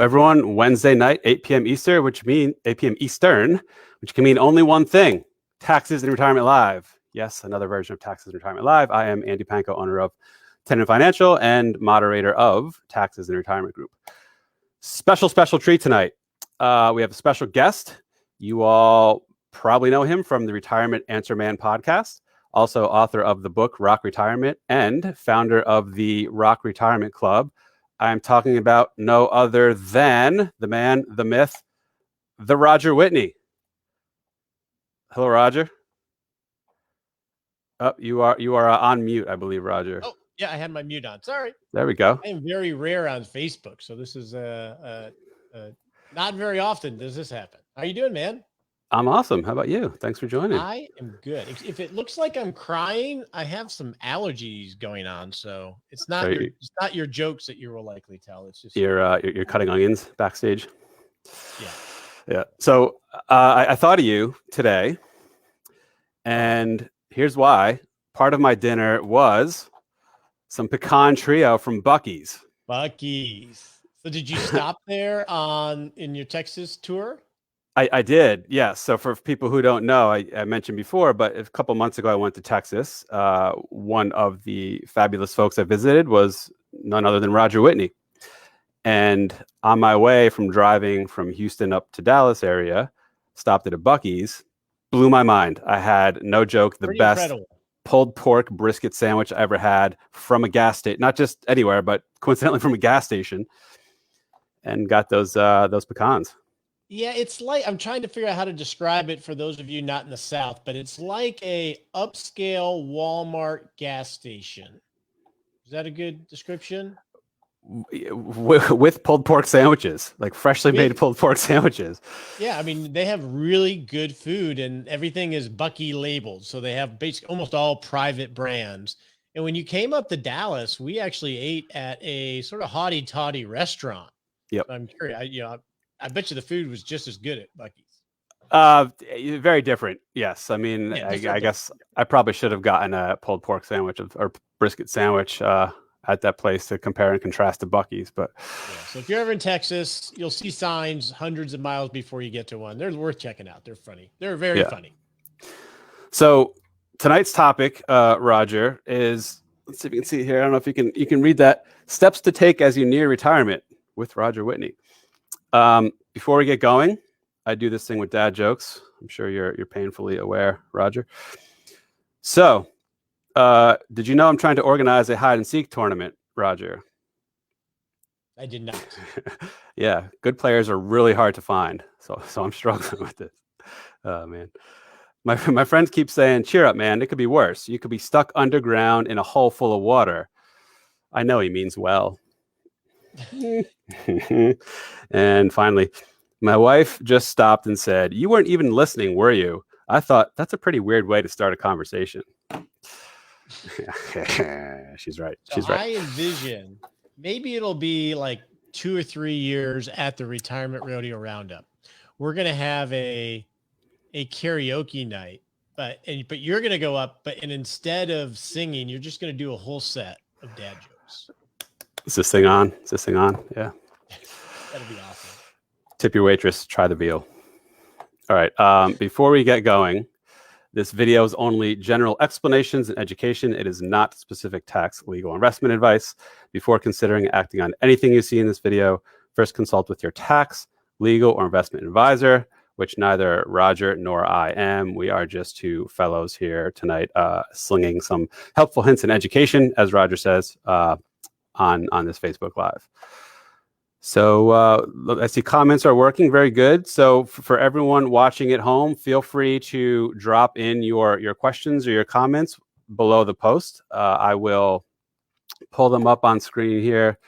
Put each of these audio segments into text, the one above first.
everyone. Wednesday night, 8 p.m. Eastern, 8 p.m. Eastern, which can mean only one thing: Taxes and Retirement Live. Yes, another version of Taxes and Retirement Live. I am Andy Panko, owner of nonfinancial and moderator of Taxes and Retirement Group. Special treat tonight. We have a special guest. You all probably know him from the Retirement Answer Man podcast. Also author of the book Rock Retirement and founder of the Rock Retirement Club. I'm talking about no other than the man, the myth, the Roger Whitney. Hello, Roger. Oh, you are on mute, I believe, Roger. Oh, yeah, I had my mute on. Sorry. There we go. I am very rare on Facebook, so this is not very often does this happen. How you doing, man? I'm awesome. How about you? Thanks for joining. I am good. If it looks like I'm crying, I have some allergies going on, so it's not your jokes that you will likely tell. It's just you're cutting onions backstage. Yeah. So I thought of you today, and here's why. Part of my dinner was some pecan trio from Bucky's. So did you stop there in your Texas tour? I did, yes. So for people who don't know, I mentioned before, but a couple months ago, I went to Texas. One of the fabulous folks I visited was none other than Roger Whitney. And on my way from driving from Houston up to Dallas area, stopped at a Bucky's, blew my mind. I had, no joke, the best incredible pulled pork brisket sandwich I ever had from a gas station, not just anywhere, but coincidentally from a gas station, and got those pecans. Yeah, it's like, I'm trying to figure out how to describe it for those of you not in the South, but it's like a upscale Walmart gas station. Is that a good description? With pulled pork sandwiches, like freshly made pulled pork sandwiches. Yeah, I mean, they have really good food and everything is Bucky labeled. So they have basically almost all private brands. And when you came up to Dallas, we actually ate at a sort of haughty-toddy restaurant. Yep. So I'm curious, I bet you the food was just as good at Bucky's. Very different. Yes. I mean, I guess I probably should have gotten a pulled pork sandwich or brisket sandwich at that place to compare and contrast to Bucky's. But yeah, so if you're ever in Texas, you'll see signs hundreds of miles before you get to one. They're worth checking out. They're funny. They're very funny. So tonight's topic, Roger, is, let's see if you can see here. I don't know if you can read that. Steps to take as you near retirement with Roger Whitney. Before we get going, I do this thing with dad jokes. I'm sure you're painfully aware, Roger. So, did you know I'm trying to organize a hide and seek tournament, Roger? I did not. Yeah, good players are really hard to find. So I'm struggling with this. Oh man, my friends keep saying, "Cheer up, man. It could be worse. You could be stuck underground in a hole full of water." I know he means well. And finally, my wife just stopped and said, "You weren't even listening, were you?" I thought, that's a pretty weird way to start a conversation. She's right. She's right. I envision maybe it'll be like 2 or 3 years at the Retirement Rodeo Roundup. We're going to have a karaoke night, but you're going to go up, and instead of singing, you're just going to do a whole set of dad jokes. Is this thing on? Yeah. That'll be awesome. Tip your waitress, try the veal. All right. Before we get going, this video is only general explanations and education. It is not specific tax, legal, investment advice. Before considering acting on anything you see in this video, first consult with your tax, legal, or investment advisor, which neither Roger nor I am. We are just two fellows here tonight slinging some helpful hints and education, as Roger says, on this Facebook Live. So I see comments are working very good. So for everyone watching at home, feel free to drop in your questions or your comments below the post. I will pull them up on screen here.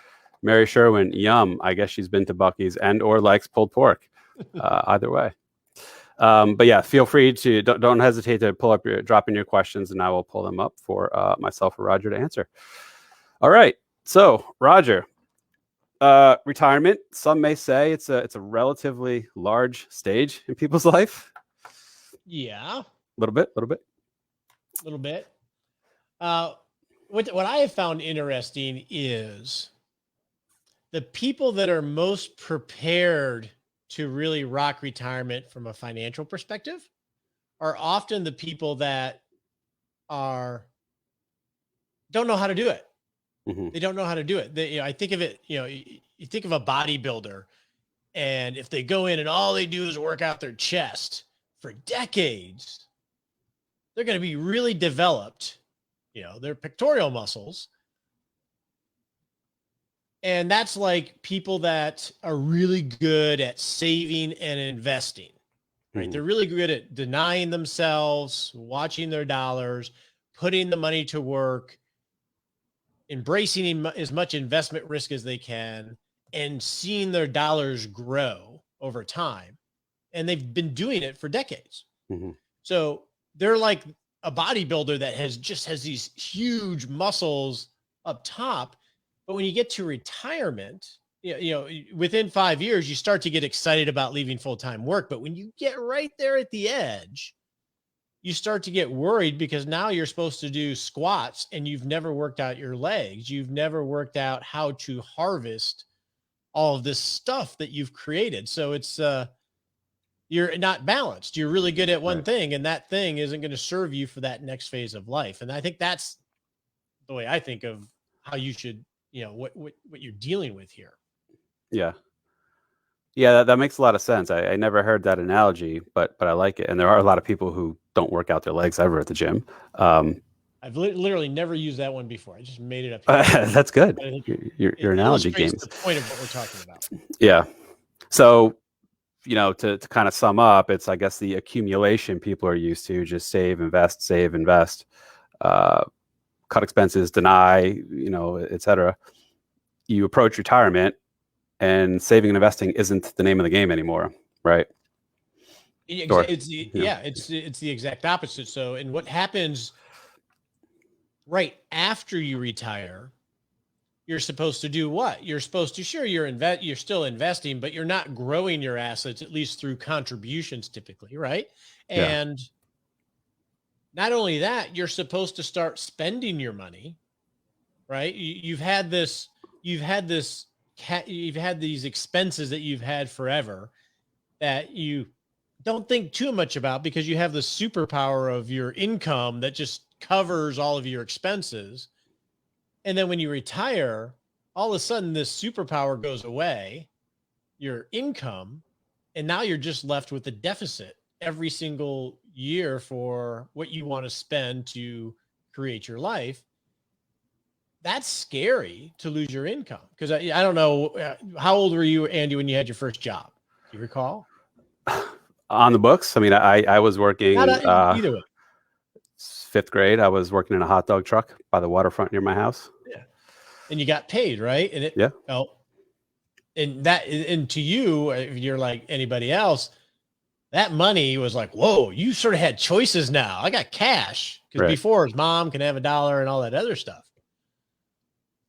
Mary Sherwin, yum. I guess she's been to Bucky's and or likes pulled pork. Either way. But yeah, feel free to don't hesitate to drop in your questions, and I will pull them up for myself or Roger to answer. All right. So Roger. Retirement, some may say it's a relatively large stage in people's life. Yeah. A little bit. What I have found interesting is the people that are most prepared to really rock retirement from a financial perspective are often the people that don't know how to do it. Hmm. They don't know how to do it. I think of it, you think of a bodybuilder, and if they go in and all they do is work out their chest for decades, they're going to be really developed, their pectoral muscles. And that's like people that are really good at saving and investing, right? Hmm. They're really good at denying themselves, watching their dollars, putting the money to work, embracing as much investment risk as they can, and seeing their dollars grow over time. And they've been doing it for decades. Hmm. So they're like a bodybuilder that has these huge muscles up top. But when you get to retirement, within 5 years, you start to get excited about leaving full-time work. But when you get right there at the edge, you start to get worried because now you're supposed to do squats and you've never worked out your legs. You've never worked out how to harvest all of this stuff that you've created. So it's, you're not balanced. You're really good at one Right. thing, and that thing isn't going to serve you for that next phase of life. And I think that's the way I think of how you should, what you're dealing with here. Yeah. Yeah, that makes a lot of sense. I never heard that analogy, but I like it. And there are a lot of people who don't work out their legs ever at the gym. I've literally never used that one before. I just made it up here. That's good. I think Your it analogy illustrates games. the point of what we're talking about. Yeah. So, to kind of sum up, it's, I guess, the accumulation people are used to: just save, invest, cut expenses, deny, et cetera. You approach retirement, and saving and investing isn't the name of the game anymore, right? It's the exact opposite. So, and what happens right after you retire, you're supposed to do what? You're supposed to, sure, you're still investing, but you're not growing your assets, at least through contributions typically, right? Yeah. And not only that, you're supposed to start spending your money, right? You've had these expenses that you've had forever that you don't think too much about because you have the superpower of your income that just covers all of your expenses. And then when you retire, all of a sudden this superpower goes away, your income, and now you're just left with a deficit every single year for what you want to spend to create your life. That's scary to lose your income because I don't know. How old were you, Andy, when you had your first job? Do you recall? On the books. I mean, I was working Either way. 5th grade. I was working in a hot dog truck by the waterfront near my house. Yeah. And you got paid, right? And Yeah. And to you, if you're like anybody else, that money was like, whoa, you sort of had choices now. I got cash because before his mom can have $1 and all that other stuff.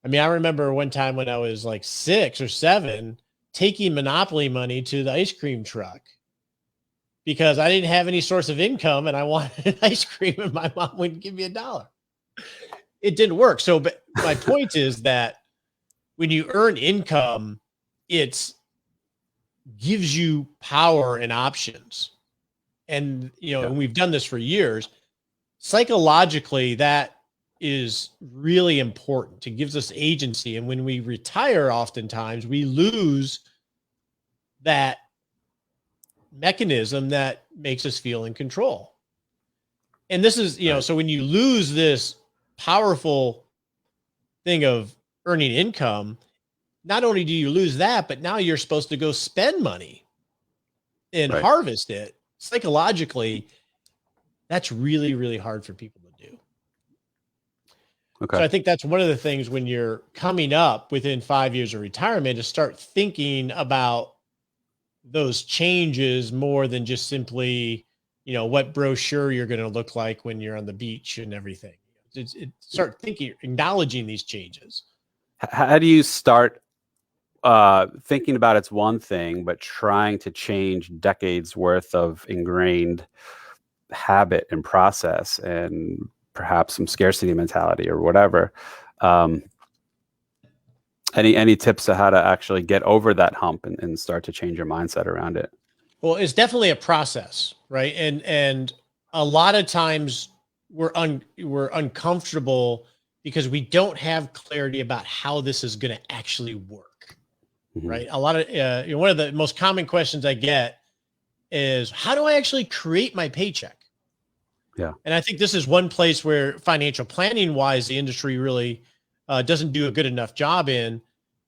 I mean, I remember one time when I was like 6 or 7, taking Monopoly money to the ice cream truck because I didn't have any source of income and I wanted an ice cream and my mom wouldn't give me $1. It didn't work. So, but my point is that when you earn income, it gives you power and options. And, and we've done this for years. Psychologically, that is really important. It gives us agency. And when we retire, oftentimes we lose that mechanism that makes us feel in control. And this is, so when you lose this powerful thing of earning income, not only do you lose that, but now you're supposed to go spend money and harvest it. Psychologically, that's really, really hard for people to do. Okay. So I think that's one of the things when you're coming up within 5 years of retirement to start thinking about those changes more than just simply, what brochure you're going to look like when you're on the beach and everything. Start thinking, acknowledging these changes. How do you start thinking about it's one thing, but trying to change decades worth of ingrained habit and process and perhaps some scarcity mentality or whatever? Any tips to how to actually get over that hump and start to change your mindset around it? Well, it's definitely a process, right? And a lot of times we're uncomfortable because we don't have clarity about how this is going to actually work, right? A lot of one of the most common questions I get is, how do I actually create my paycheck? Yeah. And I think this is one place where financial planning wise, the industry really doesn't do a good enough job in,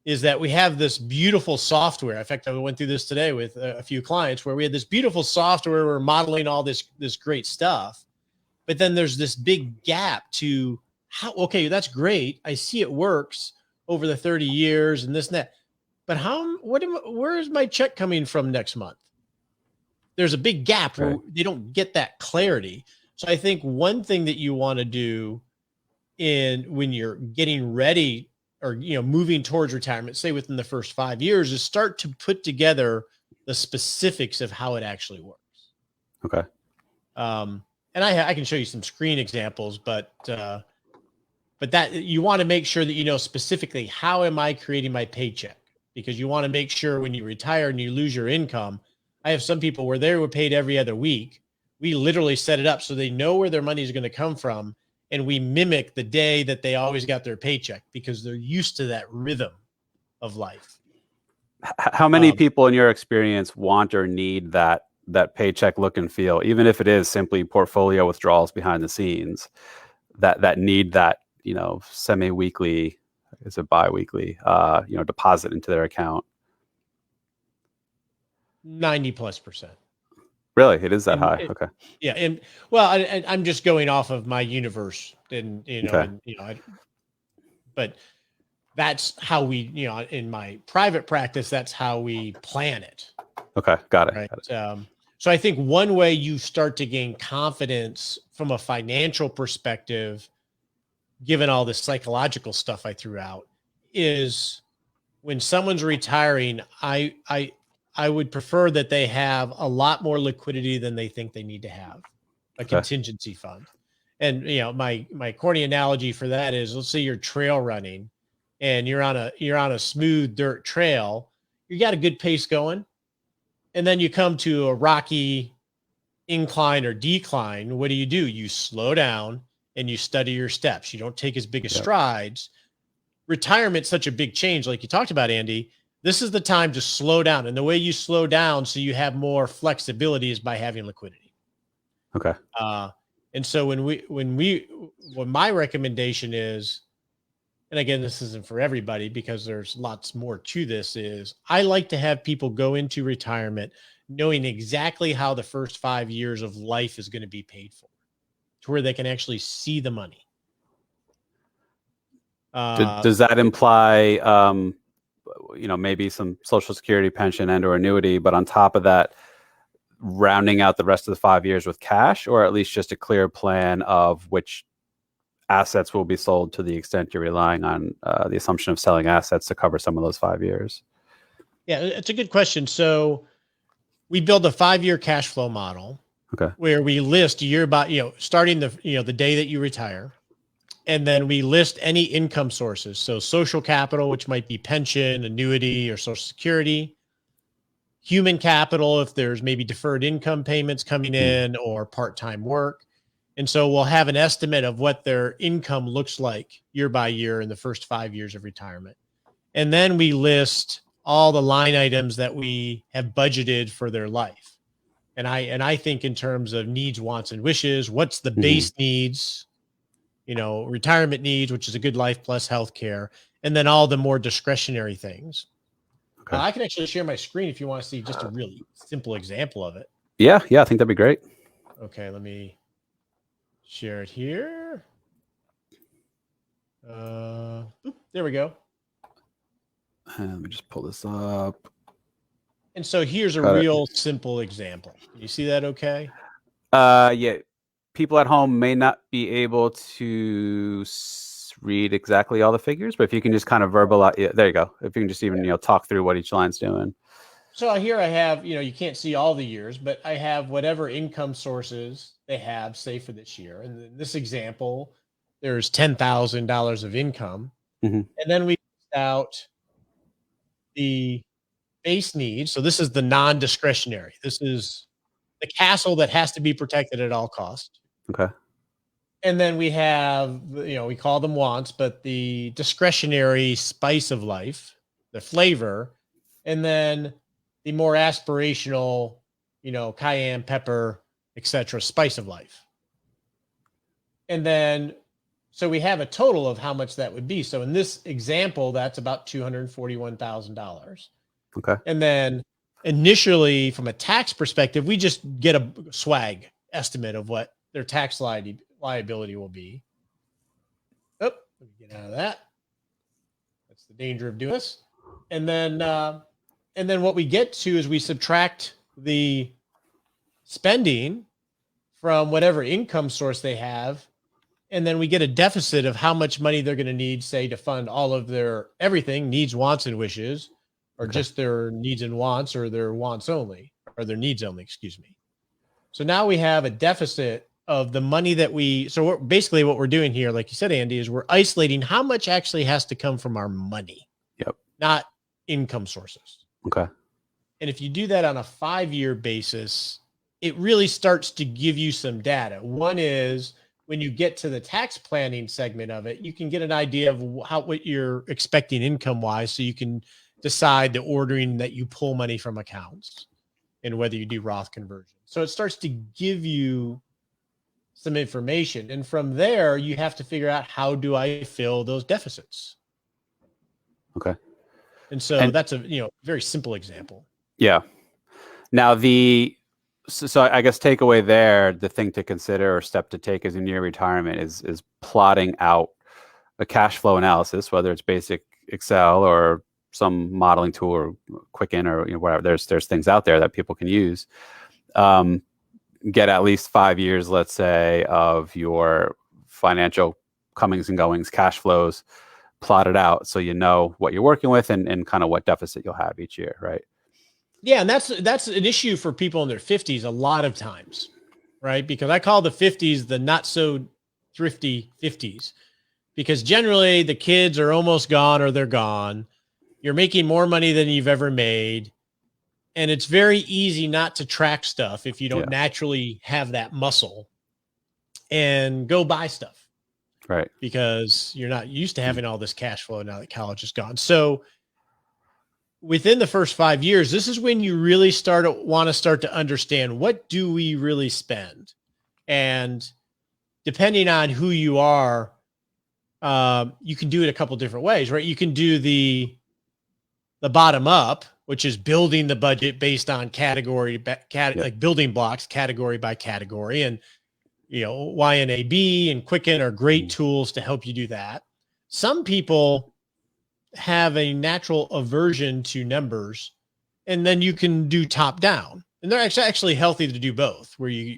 is that we have this beautiful software. In fact, I went through this today with a few clients where we had this beautiful software. We're modeling all this great stuff, but then there's this big gap to how, okay, that's great. I see it works over the 30 years and this and that, but where is my check coming from next month? There's a big gap where they don't get that clarity. So I think one thing that you want to do when you're getting ready or moving towards retirement, say within the first 5 years, is start to put together the specifics of how it actually works. Okay. And I can show you some screen examples, but that you want to make sure that you know specifically, how am I creating my paycheck? Because you want to make sure when you retire and you lose your income. I have some people where they were paid every other week. We literally set it up so they know where their money is going to come from. And we mimic the day that they always got their paycheck because they're used to that rhythm of life. How many people in your experience want or need that paycheck look and feel, even if it is simply portfolio withdrawals behind the scenes, that need that, semi-weekly, is it bi-weekly, deposit into their account? 90+%. Really? It is that high? Okay. Yeah. And well, I'm just going off of my universe and, but that's how we, in my private practice, that's how we plan it. Okay. Got it. Right. Got it. So I think one way you start to gain confidence from a financial perspective, given all this psychological stuff I threw out, is when someone's retiring, I would prefer that they have a lot more liquidity than they think they need to have, a contingency fund. And, my corny analogy for that is, let's say you're trail running and you're on a smooth dirt trail. You got a good pace going. And then you come to a rocky incline or decline. What do? You slow down and you study your steps. You don't take as big as strides. Retirement's such a big change. Like you talked about, Andy, this is the time to slow down. And the way you slow down so you have more flexibility is by having liquidity. Okay. And so when my recommendation is, and again, this isn't for everybody because there's lots more to this, is I like to have people go into retirement knowing exactly how the first 5 years of life is going to be paid for, to where they can actually see the money. Does that imply, maybe some Social Security, pension, and or annuity, but on top of that, rounding out the rest of the 5 years with cash, or at least just a clear plan of which assets will be sold to the extent you're relying on the assumption of selling assets to cover some of those 5 years? Yeah, it's a good question. So we build a 5-year cash flow model. Okay. Where we list year by, starting the day that you retire. And then we list any income sources. So social capital, which might be pension, annuity, or Social Security. Human capital, if there's maybe deferred income payments coming in or part-time work. And so we'll have an estimate of what their income looks like year by year in the first 5 years of retirement. And then we list all the line items that we have budgeted for their life. And I think in terms of needs, wants, and wishes, what's the base needs, retirement needs, which is a good life plus healthcare, and then all the more discretionary things. Okay. I can actually share my screen if you want to see just a really simple example of it. Yeah, I think that'd be great. Okay, let me share it here. There we go. And let me just pull this up. And so here's a real simple example. Can you see that okay? Yeah. People at home may not be able to read exactly all the figures, but if you can just kind of verbalize, there you go. If you can just even, talk through what each line's doing. So here I have, you can't see all the years, but I have whatever income sources they have, say for this year. And in this example, there's $10,000 of income. And then we list out the base needs. So this is the non-discretionary. This is the castle that has to be protected at all costs. Okay. And then we have, we call them wants, but the discretionary spice of life, the flavor, and then the more aspirational, cayenne, pepper, etc., spice of life. And then, so we have a total of how much that would be. So in this example, that's about $241,000. Okay. And then initially, from a tax perspective, we just get a swag estimate of what their tax liability will be. Oh, let me get out of that. That's the danger of doing this. And then what we get to is we subtract the spending from whatever income source they have. And then we get a deficit of how much money they're going to need, say, to fund all of their everything, needs, wants, and wishes, or just their needs and wants, or their wants only, or their needs only, excuse me. So now we have a deficit of the money that basically what we're doing here, like you said, Andy, is we're isolating how much actually has to come from our money, not income sources. Okay. And if you do that on a 5-year basis, it really starts to give you some data. One is when you get to the tax planning segment of it, you can get an idea of what you're expecting income wise, so you can decide the ordering that you pull money from accounts and whether you do Roth conversion. So it starts to give you some information. And from there, you have to figure out, how do I fill those deficits? Okay. And so that's a very simple example. Yeah. Now so I guess takeaway there, the thing to consider or step to take as a near retirement is plotting out a cash flow analysis, whether it's basic Excel or some modeling tool or Quicken or whatever. There's things out there that people can use. Get at least 5 years, let's say, of your financial comings and goings, cash flows, plot it out so you know what you're working with and kind of what deficit you'll have each year, right? Yeah, and that's an issue for people in their 50s a lot of times, right? Because I call the 50s the not so thrifty 50s, because generally the kids are almost gone or they're gone. You're making more money than you've ever made. And it's very easy not to track stuff if you don't naturally have that muscle and go buy stuff. Right. Because you're not used to having all this cash flow now that college is gone. So within the first 5 years, this is when you really want to start to understand, what do we really spend? And depending on who you are, you can do it a couple different ways, right? You can do the bottom up, which is building the budget based on like building blocks, category by category. And, YNAB and Quicken are great tools to help you do that. Some people have a natural aversion to numbers, and then you can do top down, and they're actually healthy to do both, where you,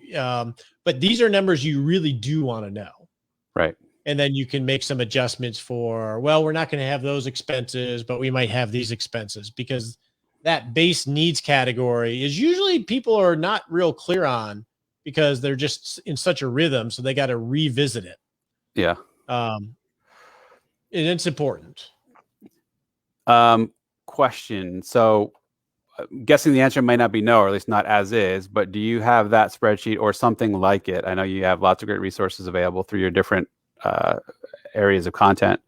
but these are numbers you really do want to know. Right. And then you can make some adjustments for, well, we're not going to have those expenses, but we might have these expenses, because that base needs category is usually people are not real clear on, because they're just in such a rhythm. So they got to revisit it. Yeah. And it's important. Question. So I'm guessing the answer might not be no, or at least not as is, but do you have that spreadsheet or something like it? I know you have lots of great resources available through your different areas of content.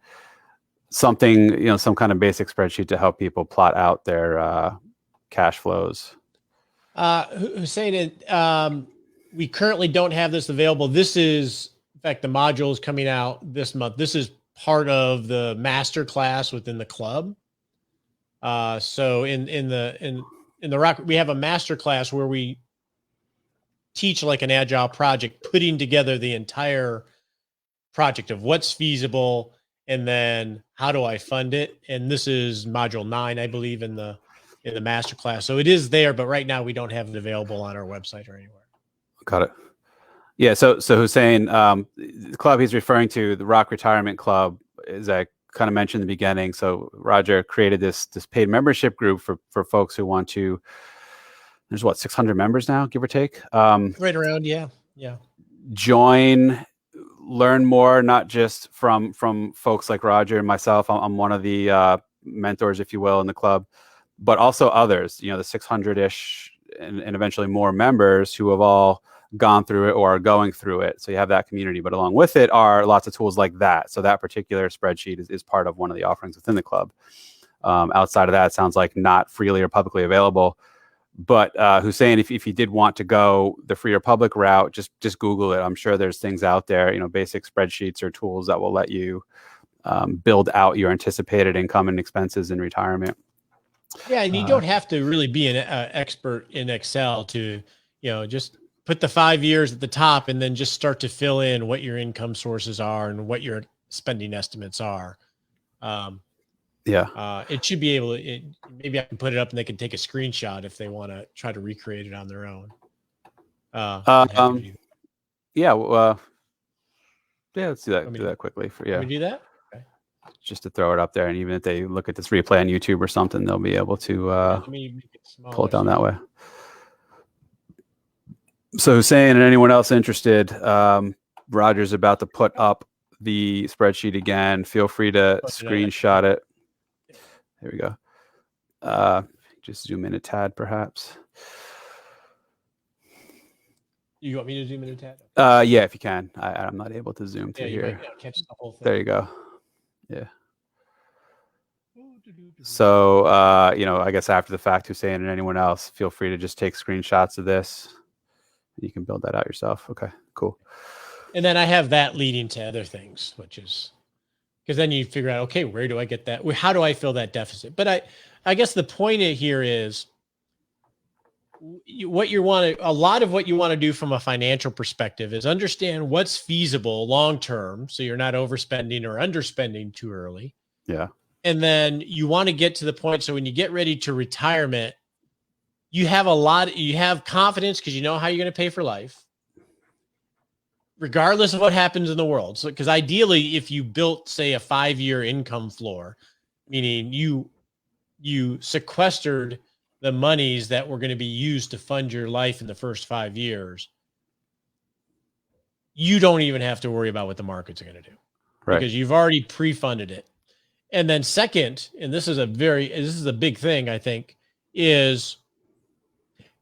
Something, some kind of basic spreadsheet to help people plot out their cash flows. Hussein, we currently don't have this available. This is, in fact, the module is coming out this month. This is part of the master class within the club. So in the Rock, we have a master class where we teach like an agile project, putting together the entire project of what's feasible, and then how do I fund it. And this is module 9, I believe, in the master class. So it is there, but right now we don't have it available on our website or anywhere. Got it. Yeah. So Hussein, the club he's referring to, the Rock Retirement Club, is I kind of mentioned in the beginning. So Roger created this paid membership group for folks who want to. There's 600 members now, give or take. Right around, yeah. Join, learn more, not just from folks like Roger and myself. I'm one of the mentors, if you will, in the club, but also others, the 600-ish and eventually more members who have all gone through it or are going through it. So you have that community, but along with it are lots of tools like that. So that particular spreadsheet is part of one of the offerings within the club. Outside of that, it sounds like not freely or publicly available. But Hussein, if you did want to go the free or public route, just Google it. I'm sure there's things out there, basic spreadsheets or tools that will let you build out your anticipated income and expenses in retirement. Yeah, and you don't have to really be an expert in Excel to, just put the 5 years at the top and then just start to fill in what your income sources are and what your spending estimates are. It should be able to, maybe I can put it up and they can take a screenshot if they want to try to recreate it on their own. Let's do that quickly. Can we do that? Okay. Just to throw it up there. And even if they look at this replay on YouTube or something, they'll be able to pull it down that way. So Hussein and anyone else interested, Roger's about to put up the spreadsheet again. Feel free to screenshot it. There we go. Just zoom in a tad, perhaps. You want me to zoom in a tad? Yeah, if you can. I'm not able to zoom through here. Catch the whole thing. There you go. Yeah. So, I guess after the fact, Hussein and anyone else, feel free to just take screenshots of this. You can build that out yourself. Okay, cool. And then I have that leading to other things, which is because then you figure out, okay, where do I get that? How do I fill that deficit? But I guess the point here is a lot of what you want to do from a financial perspective is understand what's feasible long-term. So you're not overspending or underspending too early. Yeah. And then you want to get to the point. So when you get ready to retirement, you have confidence because you know how you're going to pay for life, regardless of what happens in the world. So, because ideally, if you built, say, a 5-year income floor, meaning you sequestered the monies that were going to be used to fund your life in the first 5 years, you don't even have to worry about what the markets are going to do, right? Because you've already pre-funded it. And then second, and this is a big thing, I think, is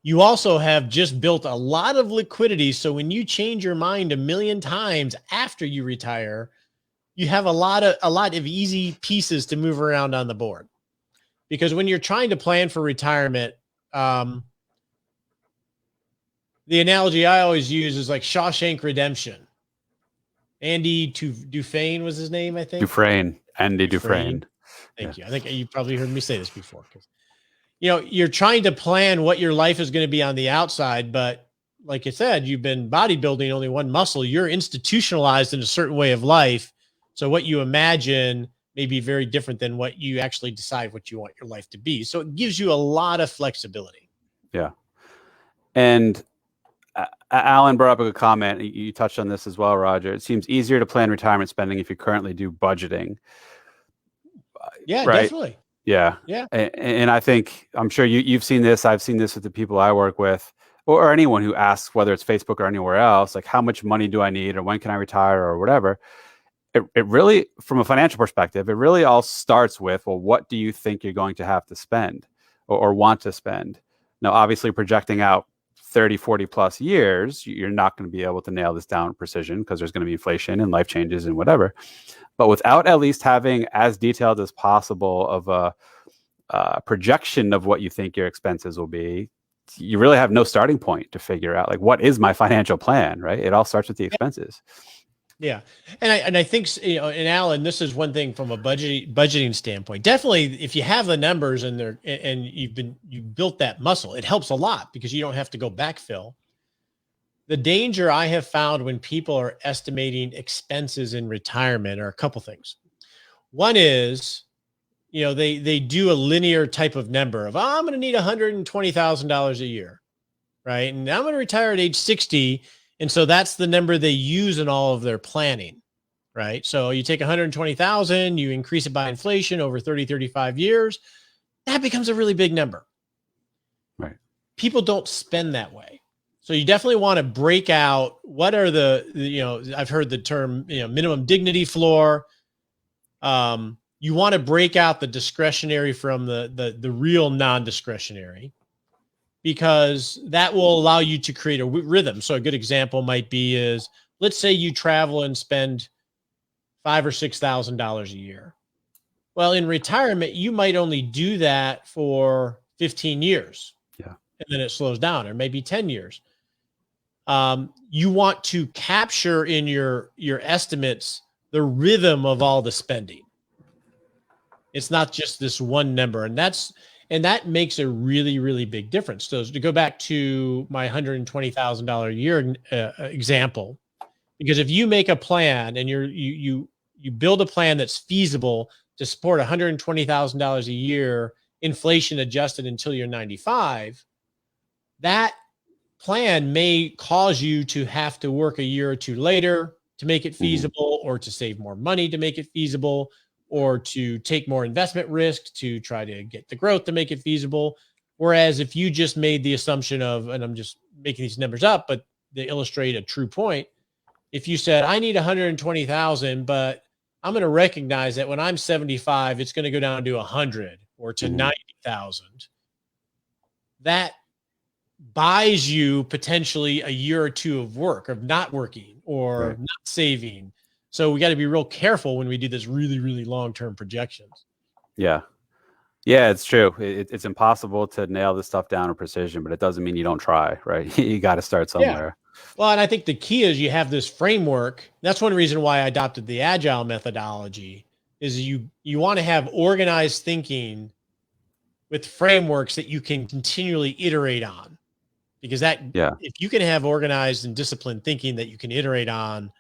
you also have just built a lot of liquidity. So when you change your mind a million times after you retire, you have a lot of easy pieces to move around on the board. Because when you're trying to plan for retirement, the analogy I always use is like Shawshank Redemption. Andy Dufresne was his name, I think. Andy Dufresne. Thank you. I think you probably heard me say this before. You're trying to plan what your life is going to be on the outside, but like you said, you've been bodybuilding only one muscle. You're institutionalized in a certain way of life. So what you imagine may be very different than what you actually decide what you want your life to be. So it gives you a lot of flexibility. Yeah. And Alan brought up a good comment. You touched on this as well, Roger. It seems easier to plan retirement spending if you currently do budgeting. Yeah, right? Definitely. Yeah. And I think, I'm sure you've seen this. I've seen this with the people I work with, or anyone who asks, whether it's Facebook or anywhere else, like, how much money do I need, or when can I retire, or whatever. It really, from a financial perspective, it really all starts with, well, what do you think you're going to have to spend or want to spend? Now, obviously, projecting out 30, 40 plus years, you're not going to be able to nail this down with precision because there's going to be inflation and life changes and whatever. But without at least having as detailed as possible of a projection of what you think your expenses will be, you really have no starting point to figure out, like, what is my financial plan, right? It all starts with the expenses. Yeah. And I think, and Alan, this is one thing from a budgeting standpoint. Definitely, if you have the numbers and you've built that muscle, it helps a lot because you don't have to go backfill. The danger I have found when people are estimating expenses in retirement are a couple things. One is, they do a linear type of number of, I'm going to need $120,000 a year, right? And I'm going to retire at age 60. And so that's the number they use in all of their planning, right? So you take 120,000, you increase it by inflation over 30, 35 years. That becomes a really big number. Right. People don't spend that way. So you definitely want to break out what are I've heard the term, minimum dignity floor. you want to break out the discretionary from the real non-discretionary, because that will allow you to create a rhythm. So a good example might be is, let's say you travel and spend $5,000 or $6,000 a year. Well, in retirement, you might only do that for 15 years. Yeah. And then it slows down, or maybe 10 years. You want to capture in your estimates the rhythm of all the spending. It's not just this one number. And that makes a really, really big difference. So to go back to my $120,000 a year example, because if you make a plan and you build a plan that's feasible to support $120,000 a year, inflation adjusted until you're 95, that plan may cause you to have to work a year or two later to make it feasible, or to save more money to make it feasible, or to take more investment risk to try to get the growth to make it feasible. Whereas if you just made the assumption of, and I'm just making these numbers up, but they illustrate a true point. If you said, I need 120,000, but I'm going to recognize that when I'm 75, it's going to go down to 100 or to 90,000. That buys you potentially a year or two of work, of not working or not saving. So we got to be real careful when we do this really, really long-term projections. Yeah. Yeah, it's true. It's impossible to nail this stuff down with precision, but it doesn't mean you don't try, right? You got to start somewhere. Well, and I think the key is you have this framework. That's one reason why I adopted the agile methodology, is you want to have organized thinking with frameworks that you can continually iterate on. Because if you can have organized and disciplined thinking that you can iterate on,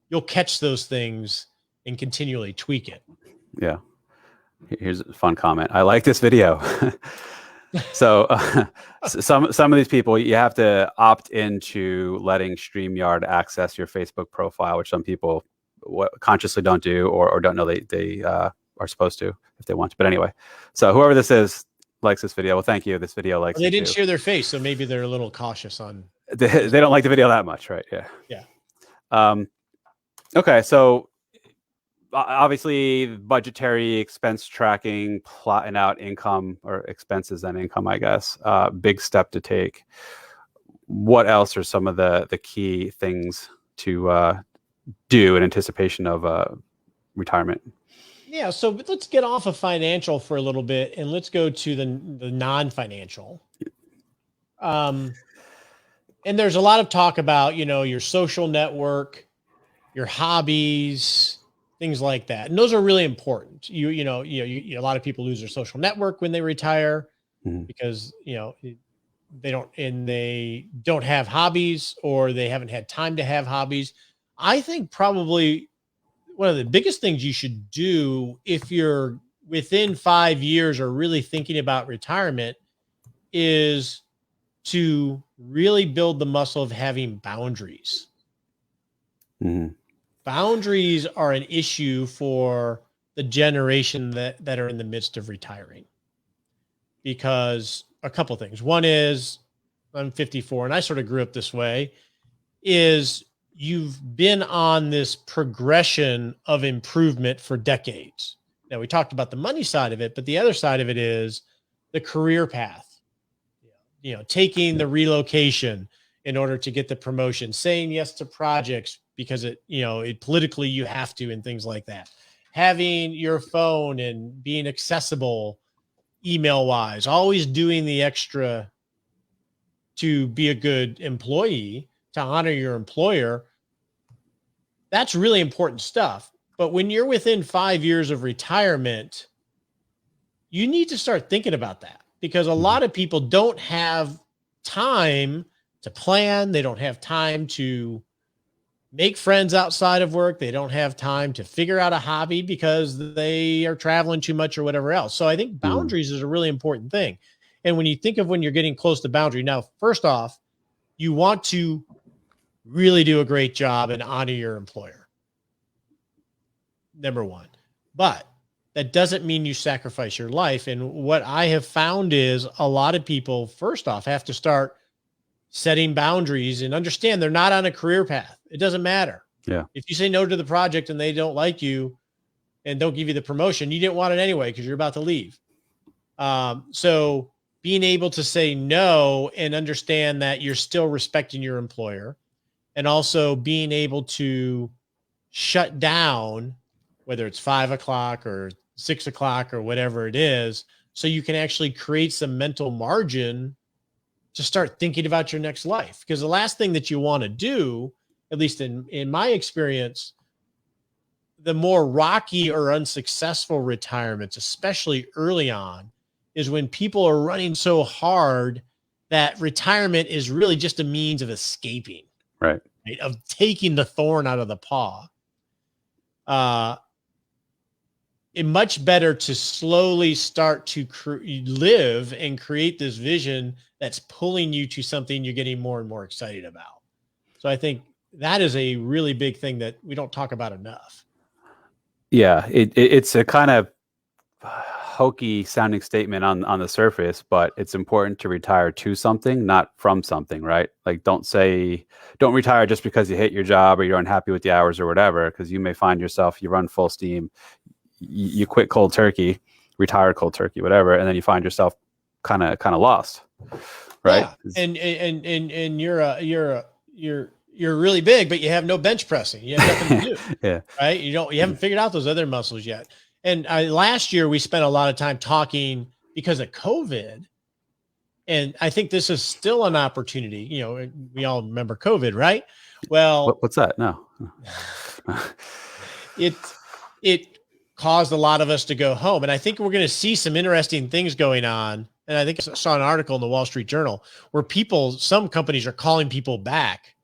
you'll catch those things and continually tweak it. Yeah. Here's a fun comment. I like this video. So some of these people, you have to opt into letting StreamYard access your Facebook profile, which some people consciously don't do, or don't know they are supposed to if they want to. But anyway, so whoever this is likes this video. Well, thank you. This video likes. Well, they didn't share their face, so maybe they're a little cautious on. They don't like the video that much, right? Yeah. Yeah. Okay, so obviously budgetary expense tracking, plotting out income or expenses and income, I guess, big step to take. What else are some of the key things to do in anticipation of retirement? Yeah, so let's get off of financial for a little bit and let's go to the non-financial. And there's a lot of talk about, your social network, your hobbies, things like that. And those are really important. A lot of people lose their social network when they retire because, they don't have hobbies, or they haven't had time to have hobbies. I think probably one of the biggest things you should do if you're within 5 years or really thinking about retirement is to really build the muscle of having boundaries. Boundaries are an issue for the generation that are in the midst of retiring, because a couple of things. One is, I'm 54 and I sort of grew up this way, is you've been on this progression of improvement for decades. Now, we talked about the money side of it, but the other side of it is the career path. Taking the relocation in order to get the promotion, saying yes to projects because it politically you have to, and things like that. Having your phone and being accessible email wise, always doing the extra to be a good employee, to honor your employer. That's really important stuff. But when you're within 5 years of retirement, you need to start thinking about that, because a lot of people don't have time to plan. They don't have time to make friends outside of work. They don't have time to figure out a hobby because they are traveling too much or whatever else. So I think boundaries is a really important thing. And when you think of when you're getting close to boundary, now, first off, you want to really do a great job and honor your employer. Number one. But that doesn't mean you sacrifice your life. And what I have found is a lot of people, first off, have to start setting boundaries and understand they're not on a career path. It doesn't matter. Yeah. If you say no to the project and they don't like you, and don't give you the promotion. You didn't want it anyway because you're about to leave. So being able to say no and understand that you're still respecting your employer, and also being able to shut down, whether it's 5 o'clock or 6 o'clock or whatever it is, so you can actually create some mental margin to start thinking about your next life. Because the last thing that you want to do, at least in my experience, the more rocky or unsuccessful retirements, especially early on, is when people are running so hard that retirement is really just a means of escaping, Right. right? Of taking the thorn out of the paw. It's much better to slowly start to live and create this vision that's pulling you to something you're getting more and more excited about. So I think that is a really big thing that we don't talk about enough. Yeah, it's a kind of hokey sounding statement on the surface, but it's important to retire to something, not from something, right? Like don't retire just because you hate your job or you're unhappy with the hours or whatever, because you may find yourself, you run full steam, you quit cold turkey, retire cold turkey, whatever, and then you find yourself kind of lost, right? Yeah. And you're really big, but you have no bench pressing. You have nothing to do. Yeah. Right. You haven't figured out those other muscles yet. And last year we spent a lot of time talking because of COVID. And I think this is still an opportunity. You know, we all remember COVID, right? Well, What's that? No. it caused a lot of us to go home. And I think we're going to see some interesting things going on. And I think I saw an article in the Wall Street Journal where some companies are calling people back.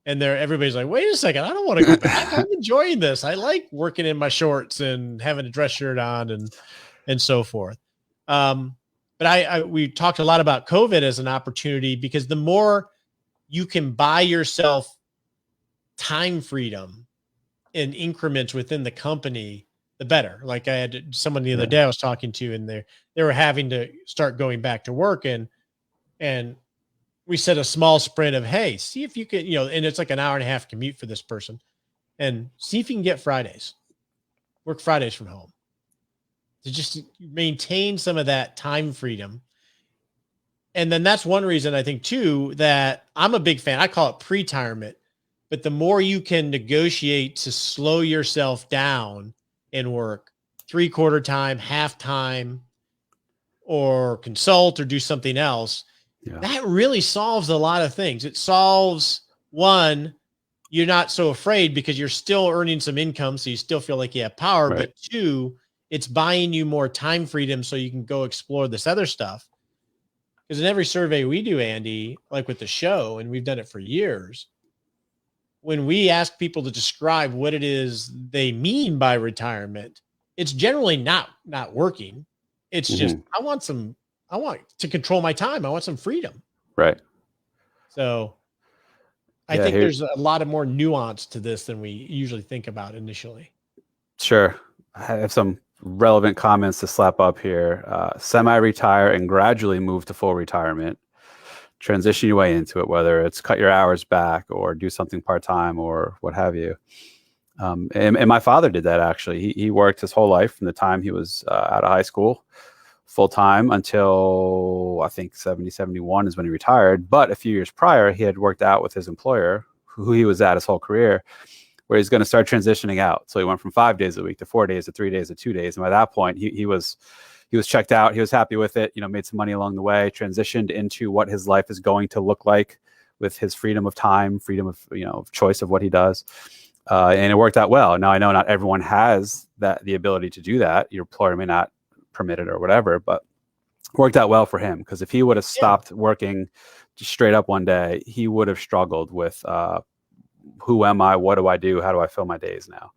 And everybody's like, wait a second, I don't want to go back. I'm enjoying this. I like working in my shorts and having a dress shirt on and so forth. But we talked a lot about COVID as an opportunity, because the more you can buy yourself time freedom in increments within the company, the better. Like I had someone the other day I was talking to, and they were having to start going back to work, and we set a small sprint of, hey, see if you can, and it's like an hour and a half commute for this person, and see if you can get work Fridays from home, to just maintain some of that time freedom. And then that's one reason I think too, that I'm a big fan. I call it pre-retirement, but the more you can negotiate to slow yourself down and work 3/4 time, half time, or consult or do something else, that really solves a lot of things. It solves, one, you're not so afraid because you're still earning some income, so you still feel like you have power. Right. But two, it's buying you more time freedom so you can go explore this other stuff. Because in every survey we do, Andy, like with the show, and we've done it for years, when we ask people to describe what it is they mean by retirement, it's generally not working. It's just, I want to control my time. I want some freedom. Right. So I think there's a lot of more nuance to this than we usually think about initially. Sure. I have some relevant comments to slap up here. Semi-retire and gradually move to full retirement. Transition your way into it, whether it's cut your hours back or do something part-time or what have you. And my father did that, actually. He worked his whole life from the time he was out of high school full-time until I think 71 is when he retired. But a few years prior, he had worked out with his employer, who he was at his whole career, where he's going to start transitioning out. So he went from 5 days a week to 4 days to 3 days to 2 days. And by that point, he was checked out. He was happy with it, made some money along the way, transitioned into what his life is going to look like with his freedom of time, freedom of, choice of what he does. And it worked out well. Now, I know not everyone has the ability to do that. Your employer may not permit it or whatever, but it worked out well for him, because if he would have stopped working just straight up one day, he would have struggled with who am I? What do I do? How do I fill my days now?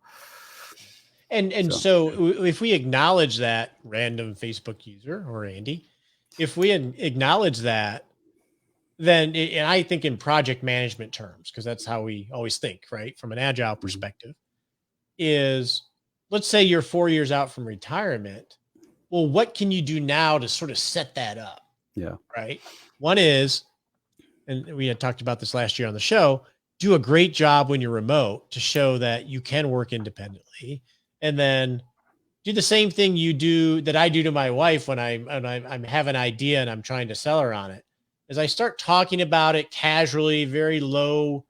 And so if we acknowledge that, random Facebook user or Andy, if we acknowledge that, then and I think in project management terms, because that's how we always think, right? From an agile perspective, is, let's say you're 4 years out from retirement. Well, what can you do now to sort of set that up? Yeah. Right. One is, and we had talked about this last year on the show, do a great job when you're remote to show that you can work independently. And then do the same thing you do that I do to my wife when I have an idea and I'm trying to sell her on it. Is I start talking about it casually, very low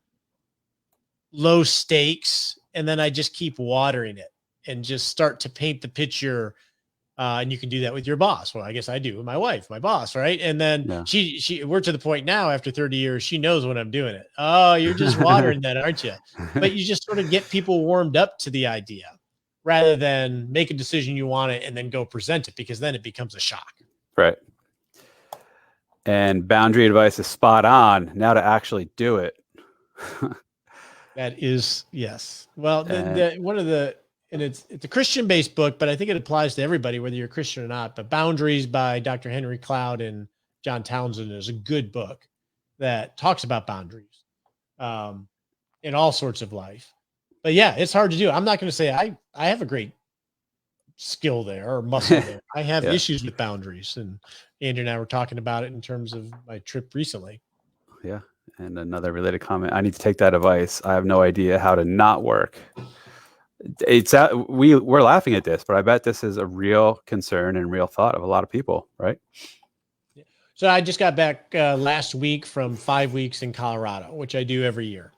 stakes, and then I just keep watering it and just start to paint the picture. And you can do that with your boss. Well, I guess I do with my wife, my boss, right? And then Yeah. we're to the point now after 30 years, she knows when I'm doing it. Oh, you're just watering that, aren't you? But you just sort of get people warmed up to the idea rather than make a decision you want it and then go present it, because then it becomes a shock. Right. And boundary advice is spot on. Now to actually do it. That is, yes. Well, And it's a Christian-based book, but I think it applies to everybody, whether you're Christian or not. But Boundaries by Dr. Henry Cloud and John Townsend is a good book that talks about boundaries in all sorts of life. But yeah, it's hard to do. I'm not going to say I have a great skill there or muscle there. I have Yeah. issues with boundaries, and Andrew and I were talking about it in terms of my trip recently. Yeah. And another related comment. I need to take that advice. I have no idea how to not work. We're laughing at this, but I bet this is a real concern and real thought of a lot of people, right? So I just got back last week from 5 weeks in Colorado, which I do every year.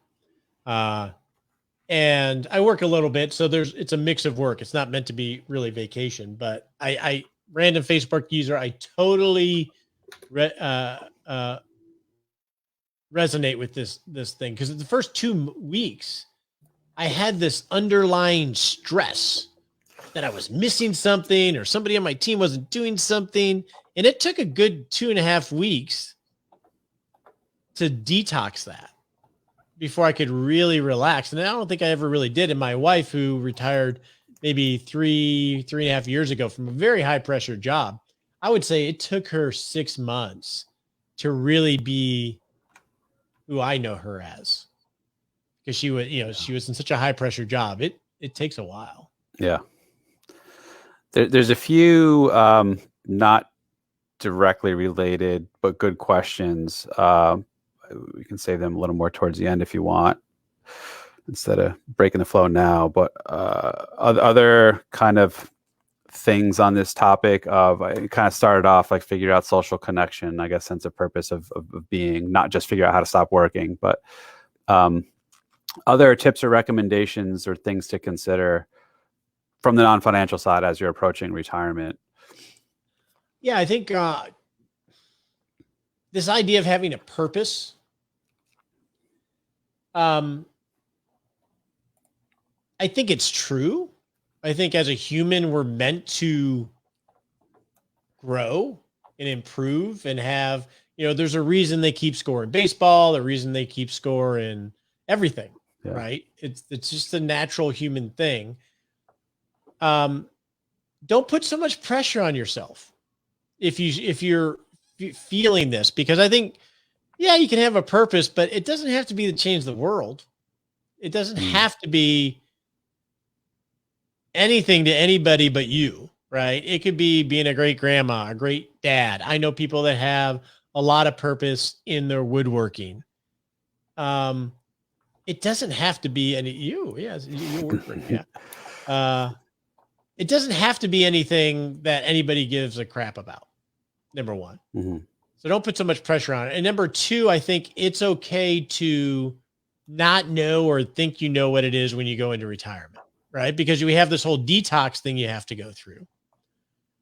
And I work a little bit, so it's a mix of work. It's not meant to be really vacation, but I random Facebook user, I totally resonate with this thing, because the first 2 weeks I had this underlying stress that I was missing something or somebody on my team wasn't doing something. And it took a good 2.5 weeks to detox that before I could really relax. And I don't think I ever really did. And my wife, who retired maybe 3.5 years ago from a very high pressure job, I would say it took her 6 months to really be who I know her as, because she was in such a high pressure job. It takes a while. Yeah. There's a few not directly related, but good questions. We can save them a little more towards the end if you want, instead of breaking the flow now. But other kind of things on this topic of, I kind of started off like figure out social connection, I guess, sense of purpose of being, not just figure out how to stop working, but other tips or recommendations or things to consider from the non-financial side as you're approaching retirement. Yeah, I think this idea of having a purpose, I think it's true. I think as a human, we're meant to grow and improve and have, there's a reason they keep score in baseball, the reason they keep score in everything, right? It's just a natural human thing. Don't put so much pressure on yourself if you're feeling this, because I think, yeah, you can have a purpose, but it doesn't have to be to change the world. It doesn't have to be anything to anybody but you, right? It could be being a great grandma, a great dad. I know people that have a lot of purpose in their woodworking. It doesn't have to be you work great. Yeah. It doesn't have to be anything that anybody gives a crap about. Number one. Mm-hmm. So don't put so much pressure on it. And number two, I think it's okay to not know or think you know what it is when you go into retirement, right? Because we have this whole detox thing you have to go through.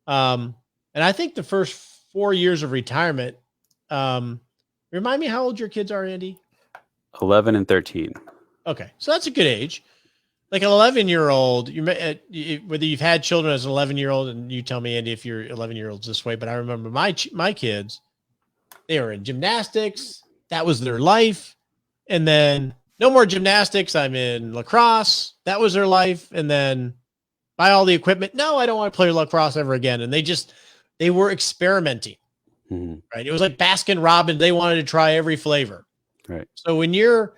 And I think the first 4 years of retirement, remind me how old your kids are, Andy? 11 and 13. Okay. So that's a good age. Like an 11-year-old, whether you've had children as an 11-year-old, and you tell me, Andy, if your 11-year-old's this way, but I remember my kids, they were in gymnastics. That was their life. And then no more gymnastics. I'm in lacrosse. That was their life. And then buy all the equipment. No, I don't want to play lacrosse ever again. And they were experimenting, right? It was like Baskin Robbins. They wanted to try every flavor. Right. So when you're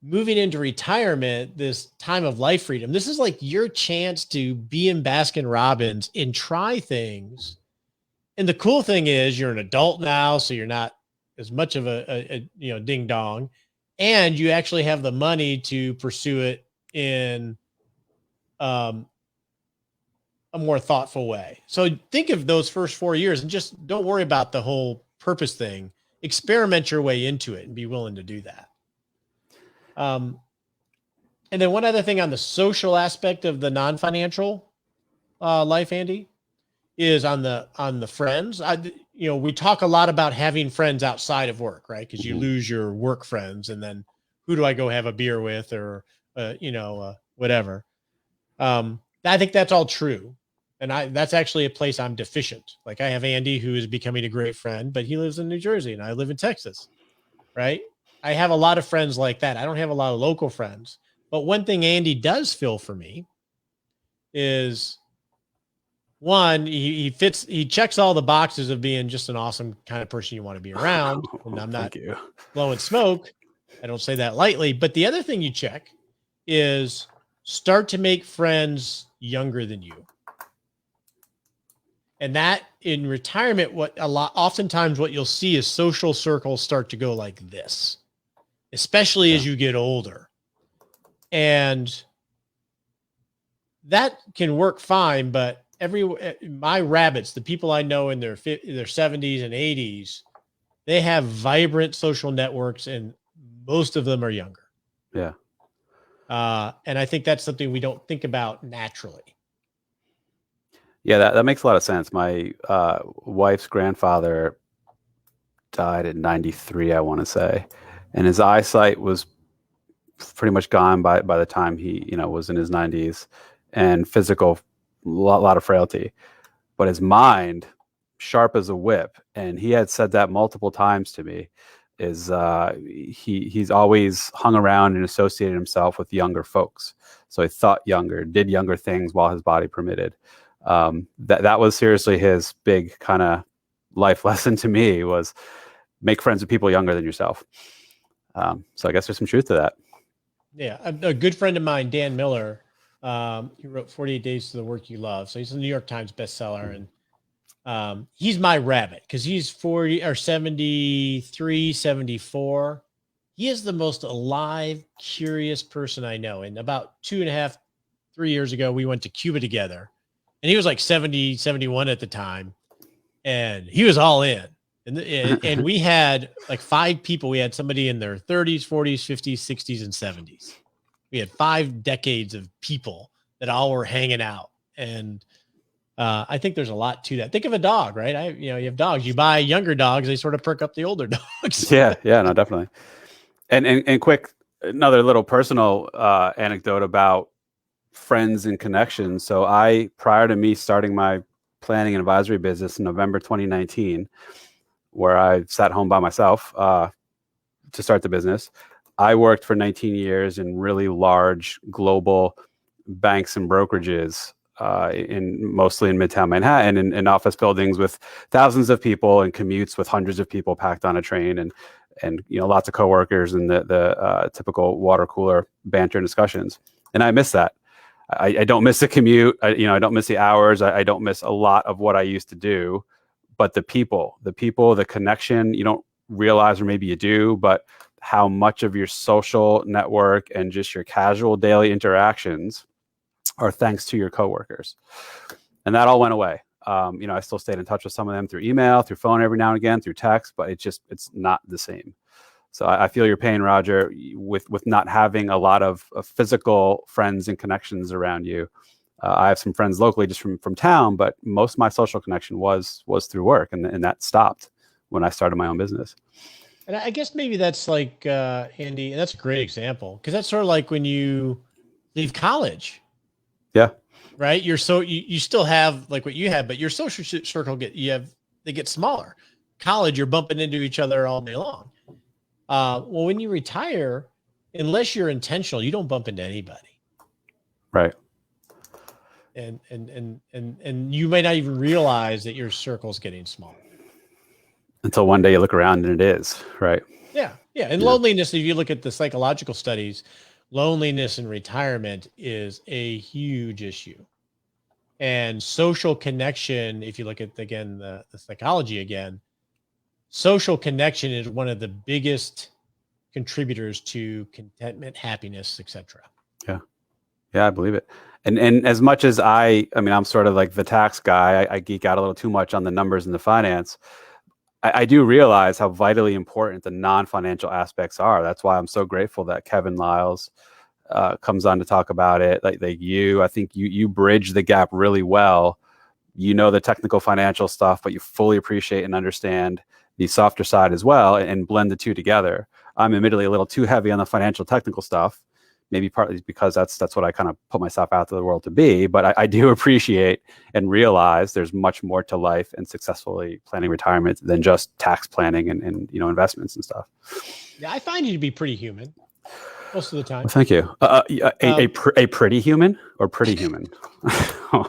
moving into retirement, this time of life freedom, this is like your chance to be in Baskin Robbins and try things. And the cool thing is you're an adult now, so you're not as much of a ding dong, and you actually have the money to pursue it in a a more thoughtful way. So think of those first 4 years and just don't worry about the whole purpose thing. Experiment your way into it and be willing to do that. And then one other thing on the social aspect of the non-financial life, Andy, is on the friends. We talk a lot about having friends outside of work, right? Because you lose your work friends, and then who do I go have a beer with, or whatever. I think that's all true, and that's actually a place I'm deficient. Like I have Andy, who is becoming a great friend, but he lives in New Jersey, and I live in Texas, right? I have a lot of friends like that. I don't have a lot of local friends, but one thing Andy does fill for me is, one, he checks all the boxes of being just an awesome kind of person you want to be around. And I'm not blowing smoke. I don't say that lightly. But the other thing you check is start to make friends younger than you. And that in retirement, oftentimes what you'll see is social circles start to go like this, especially as you get older. And that can work fine, but my rabbits, the people I know in their 70s and 80s, they have vibrant social networks, and most of them are younger. Yeah. And I think that's something we don't think about naturally. Yeah, that makes a lot of sense. My wife's grandfather died at 93, I want to say, and his eyesight was pretty much gone by the time he was in his 90s, and physical, lot of frailty, but his mind sharp as a whip. And he had said that multiple times to me, is he's always hung around and associated himself with younger folks. So he thought younger, did younger things while his body permitted. That was seriously his big kind of life lesson to me, was make friends with people younger than yourself. So I guess there's some truth to that. Yeah. A good friend of mine, Dan Miller, he wrote 48 Days to the Work You Love. So he's a New York Times bestseller. And he's my rabbit because he's 40 or 73, 74. He is the most alive, curious person I know. And about 2.5, 3 years ago, we went to Cuba together, and he was like 70, 71 at the time. And he was all in. And we had like 5 people. We had somebody in their 30s, 40s, 50s, 60s, and 70s. We had 5 decades of people that all were hanging out. And I think there's a lot to that. Think of a dog, right? You have dogs. You buy younger dogs, they sort of perk up the older dogs. Yeah, no, definitely. And quick, another little personal anecdote about friends and connections. So prior to me starting my planning and advisory business in November 2019, where I sat home by myself to start the business, I worked for 19 years in really large global banks and brokerages, mostly in Midtown Manhattan, in office buildings with thousands of people, and commutes with hundreds of people packed on a train, and lots of coworkers, and the typical water cooler banter and discussions. And I miss that. I don't miss the commute. I don't miss the hours. I don't miss a lot of what I used to do, but the people, the connection, you don't realize, or maybe you do, but how much of your social network and just your casual daily interactions are thanks to your coworkers. And that all went away. I still stayed in touch with some of them through email, through phone every now and again, through text, but it's not the same. So I feel your pain, Roger, with not having a lot of physical friends and connections around you. I have some friends locally just from town, but most of my social connection was through work, and that stopped when I started my own business. And I guess maybe that's like, Andy, and that's a great example, because that's sort of like when you leave college. Yeah. Right. You still have like what you have, but your social circle they get smaller. College, you're bumping into each other all day long. Well, when you retire, unless you're intentional, you don't bump into anybody. Right. And you may not even realize that your circle's getting smaller. Until one day you look around and it is, right? Yeah. Yeah. And loneliness, if you look at the psychological studies, loneliness in retirement is a huge issue. And social connection, if you look at, again, the psychology again, social connection is one of the biggest contributors to contentment, happiness, etc. Yeah, I believe it. And as much as I mean, I'm sort of like the tax guy. I geek out a little too much on the numbers and the finance. I do realize how vitally important the non-financial aspects are. That's why I'm so grateful that Kevin Lyles comes on to talk about it. Like you, I think you bridge the gap really well. You know the technical financial stuff, but you fully appreciate and understand the softer side as well, and blend the two together. I'm admittedly a little too heavy on the financial technical stuff, maybe partly because that's what I kind of put myself out to the world to be. But I do appreciate and realize there's much more to life and successfully planning retirement than just tax planning and investments and stuff. Yeah, I find you to be pretty human most of the time. Well, thank you. A pretty human or pretty human, or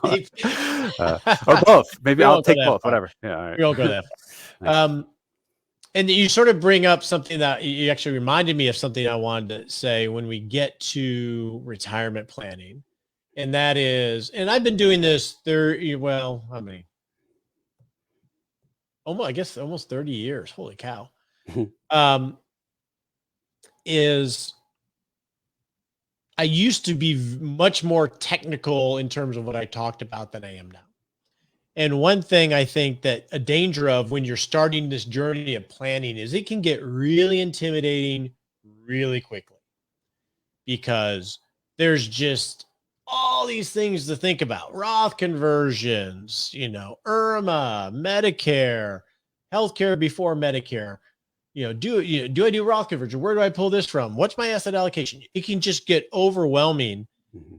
both. Maybe I'll take both. Far. Whatever. Yeah, all right. We won't go that far. And you sort of bring up something that you actually reminded me of something I wanted to say when we get to retirement planning. And that is, and I've been doing this almost 30 years. Holy cow. Is I used to be much more technical in terms of what I talked about than I am now. And one thing I think that a danger of when you're starting this journey of planning is it can get really intimidating really quickly, because there's just all these things to think about: Roth conversions, IRMA, Medicare, healthcare before Medicare. Do I do Roth conversion? Where do I pull this from? What's my asset allocation? It can just get overwhelming.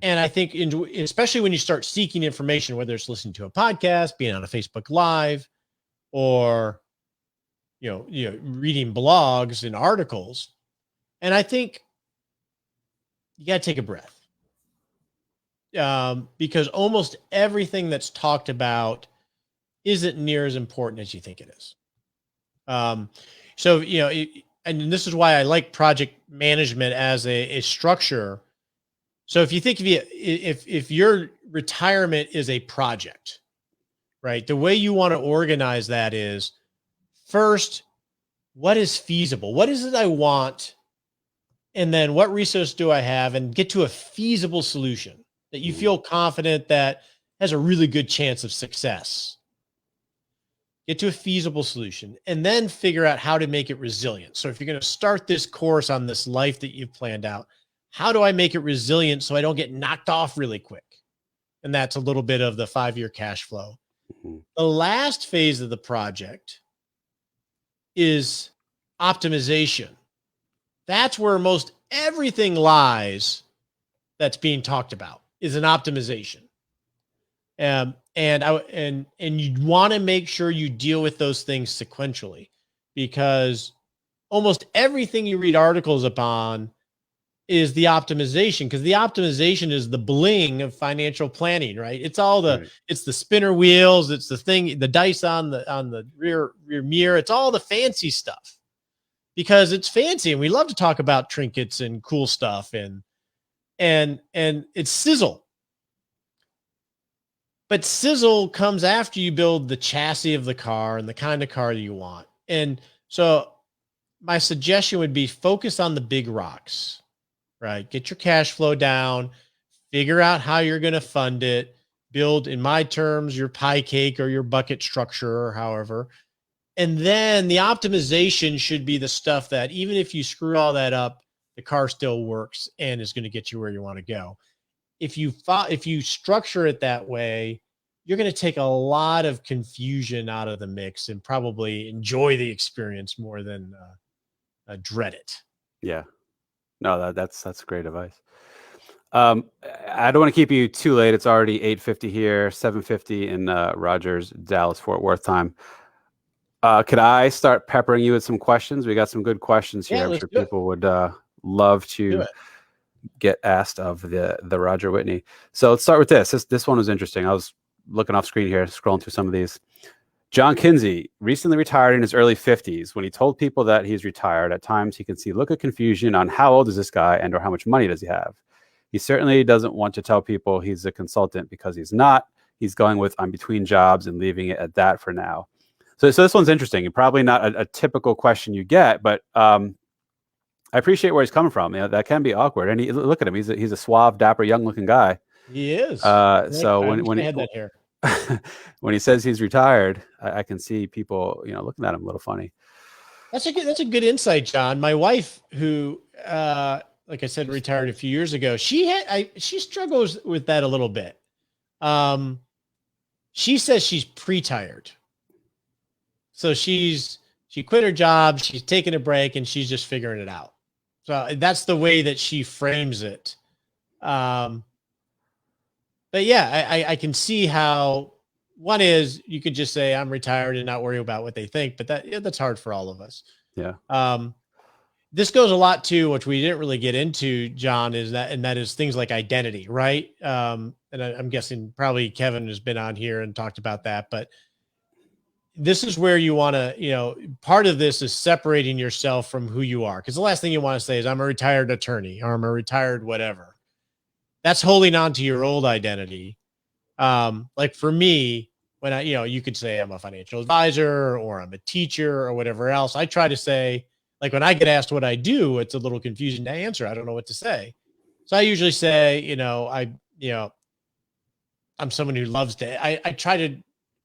And I think, especially when you start seeking information, whether it's listening to a podcast, being on a Facebook Live, or reading blogs and articles, and I think you got to take a breath, because almost everything that's talked about isn't near as important as you think it is. So and this is why I like project management as a structure. So if you think if your retirement is a project, right, the way you want to organize that is, first, what is feasible? What is it I want? And then what resource do I have? And get to a feasible solution that you feel confident that has a really good chance of success. Get to a feasible solution, and then figure out how to make it resilient. So if you're going to start this course on this life that you've planned out, how do I make it resilient so I don't get knocked off really quick? And that's a little bit of the 5-year cash flow. The last phase of the project is optimization. That's where most everything lies that's being talked about, is an optimization. And you want to make sure you deal with those things sequentially, because almost everything you read articles upon is the optimization, because the optimization is the bling of financial planning, right? It's all it's the spinner wheels, it's the dice on the rear mirror. It's all the fancy stuff, because it's fancy, and we love to talk about trinkets and cool stuff, and it's sizzle. But sizzle comes after you build the chassis of the car and the kind of car that you want. And so my suggestion would be focus on the big rocks, right? Get your cash flow down, figure out how you're going to fund it, build, in my terms, your pie cake or your bucket structure or however. And then the optimization should be the stuff that, even if you screw all that up, the car still works and is going to get you where you want to go. If you structure it that way, you're going to take a lot of confusion out of the mix and probably enjoy the experience more than dread it. Yeah, no, that's great advice. I don't want to keep you too late. It's already 8:50 here, 7:50 in Roger's Dallas-Fort Worth time. Could I start peppering you with some questions? We got some good questions here. I'm sure people would love to get asked of the Roger Whitney. So let's start with this. This one was interesting. I was looking off screen here, scrolling through some of these. John Kinsey recently retired in his early 50s. When he told people that he's retired, at times he can see a look of confusion on how old is this guy and or how much money does he have. He certainly doesn't want to tell people he's a consultant, because he's not. He's going with I'm between jobs and leaving it at that for now. So this one's interesting, and probably not a typical question you get, but I appreciate where he's coming from. That can be awkward. And look at him; he's a suave, dapper, young-looking guy. He is. So I when wish when I he had that hair. when he says he's retired, I can see people, looking at him a little funny. That's a good insight, John. My wife, who like I said, retired a few years ago, she struggles with that a little bit. She says she's pre-tired. So she quit her job, she's taking a break, and she's just figuring it out. So that's the way that she frames it. But yeah, I can see how one is you could just say I'm retired and not worry about what they think, but that's hard for all of us. Yeah. This goes a lot to which we didn't really get into, John, and that is things like identity, right? And I'm guessing probably Kevin has been on here and talked about that, but this is where you want to, part of this is separating yourself from who you are. Because the last thing you want to say is I'm a retired attorney or I'm a retired whatever. That's holding on to your old identity. Like for me, when you could say I'm a financial advisor or I'm a teacher or whatever else. I try to say, like when I get asked what I do, it's a little confusing to answer. I don't know what to say. So I usually say, I'm someone who loves to,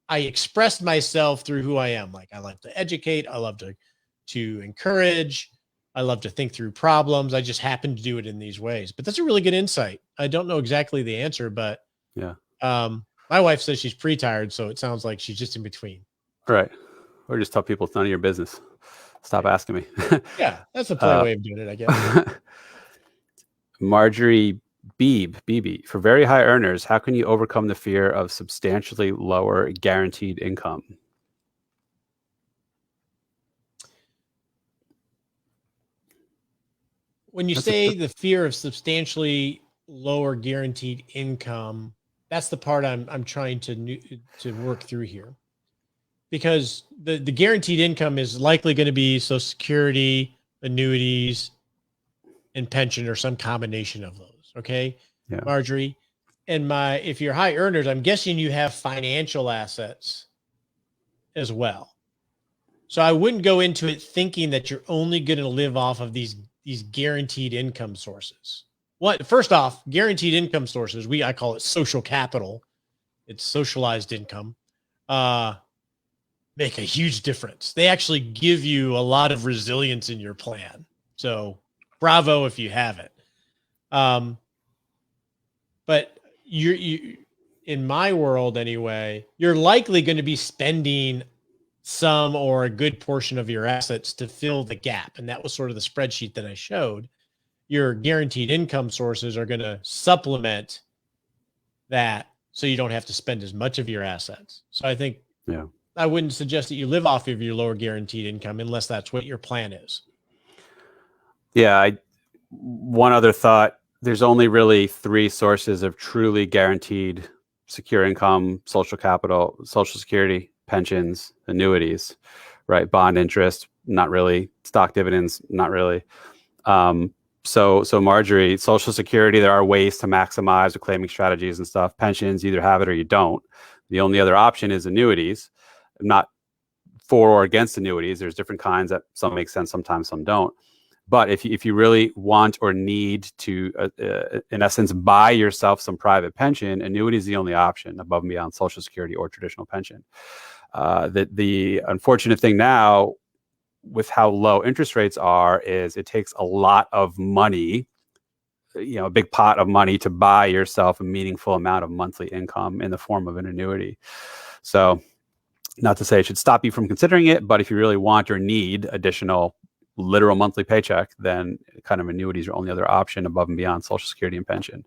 I express myself through who I am. Like I like to educate. I love to encourage. I love to think through problems. I just happen to do it in these ways, but that's a really good insight. I don't know exactly the answer, but Yeah. my wife says she's pre-tired. So it sounds like she's just in between. Right. Or just tell people it's none of your business. Stop asking me. Yeah. That's a polite way of doing it, I guess. Marjorie BB, for very high earners, how can you overcome the fear of substantially lower guaranteed income? When you say the fear of substantially lower guaranteed income, that's the part I'm trying to work through here, because the guaranteed income is likely going to be Social Security, annuities, and pension, or some combination of those. Okay, Yeah. Marjorie, if you're high earners, I'm guessing you have financial assets as well. So I wouldn't go into it thinking that you're only going to live off of these guaranteed income sources. First off, guaranteed income sources, I call it social capital. It's socialized income. Make a huge difference. They actually give you a lot of resilience in your plan. So bravo if you have it. But you in my world anyway, you're likely going to be spending some or a good portion of your assets to fill the gap. And that was sort of the spreadsheet that I showed. Your guaranteed income sources are going to supplement that so you don't have to spend as much of your assets. So I think I wouldn't suggest that you live off of your lower guaranteed income unless that's what your plan is. Yeah. One other thought, there's only really 3 sources of truly guaranteed secure income: social capital, Social Security, pensions, annuities, right? Bond interest, not really. Stock dividends, not really. So Marjorie, Social Security, there are ways to maximize the claiming strategies and stuff. Pensions, either have it or you don't. The only other option is annuities. I'm not for or against annuities. There's different kinds that some make sense, sometimes some don't. But if you really want or need to, in essence, buy yourself some private pension, annuity is the only option above and beyond Social Security or traditional pension. The unfortunate thing now, with how low interest rates are, is it takes a lot of money, a big pot of money, to buy yourself a meaningful amount of monthly income in the form of an annuity. So, not to say it should stop you from considering it, but if you really want or need additional literal monthly paycheck, then kind of annuities are only other option above and beyond Social Security and pension.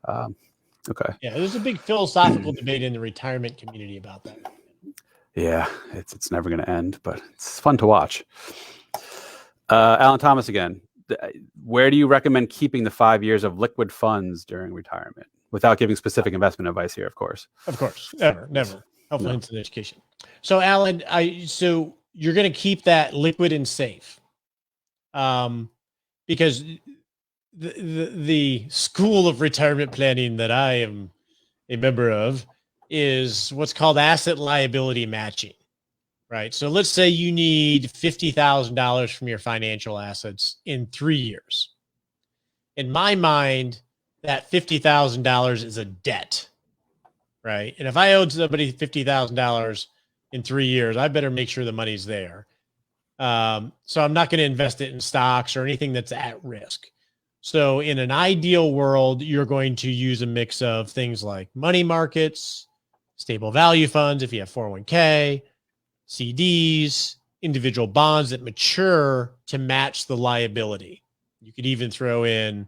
Okay. Yeah, there's a big philosophical debate in the retirement community about that. Yeah, it's never going to end, but it's fun to watch. Alan Thomas again. Where do you recommend keeping the 5 years of liquid funds during retirement? Without giving specific investment advice here, of course. Of course, never. Helpful hints in education. So, Alan, so you're going to keep that liquid and safe, because the school of retirement planning that I am a member of is what's called asset liability matching, right? So let's say you need $50,000 from your financial assets in 3 years. In my mind, that $50,000 is a debt, right? And if I owed somebody $50,000 in 3 years, I better make sure the money's there. So I'm not going to invest it in stocks or anything that's at risk. So in an ideal world, you're going to use a mix of things like money markets, stable value funds, if you have 401k, CDs, individual bonds that mature to match the liability. You could even throw in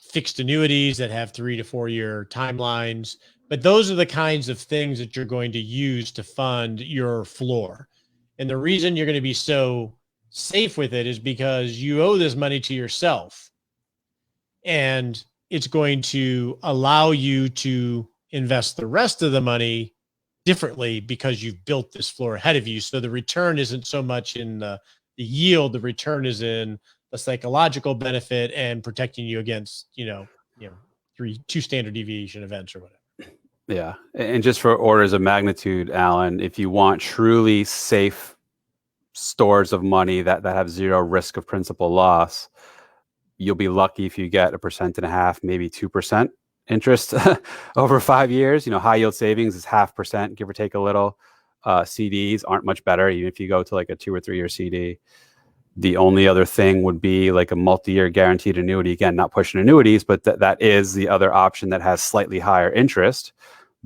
fixed annuities that have 3 to 4 year timelines. But those are the kinds of things that you're going to use to fund your floor. And the reason you're going to be so safe with it is because you owe this money to yourself. And it's going to allow you to invest the rest of the money differently because you've built this floor ahead of you. So the return isn't so much in the yield, the return is in the psychological benefit and protecting you against, two standard deviation events or whatever. Yeah. And just for orders of magnitude, Alan, if you want truly safe stores of money that have zero risk of principal loss, you'll be lucky if you get 1.5%, maybe 2% interest over 5 years. High yield savings is 0.5%, give or take a little. CDs aren't much better, even if you go to like a 2 or 3 year CD. The only other thing would be like a multi-year guaranteed annuity. Again, not pushing annuities, but that is the other option that has slightly higher interest,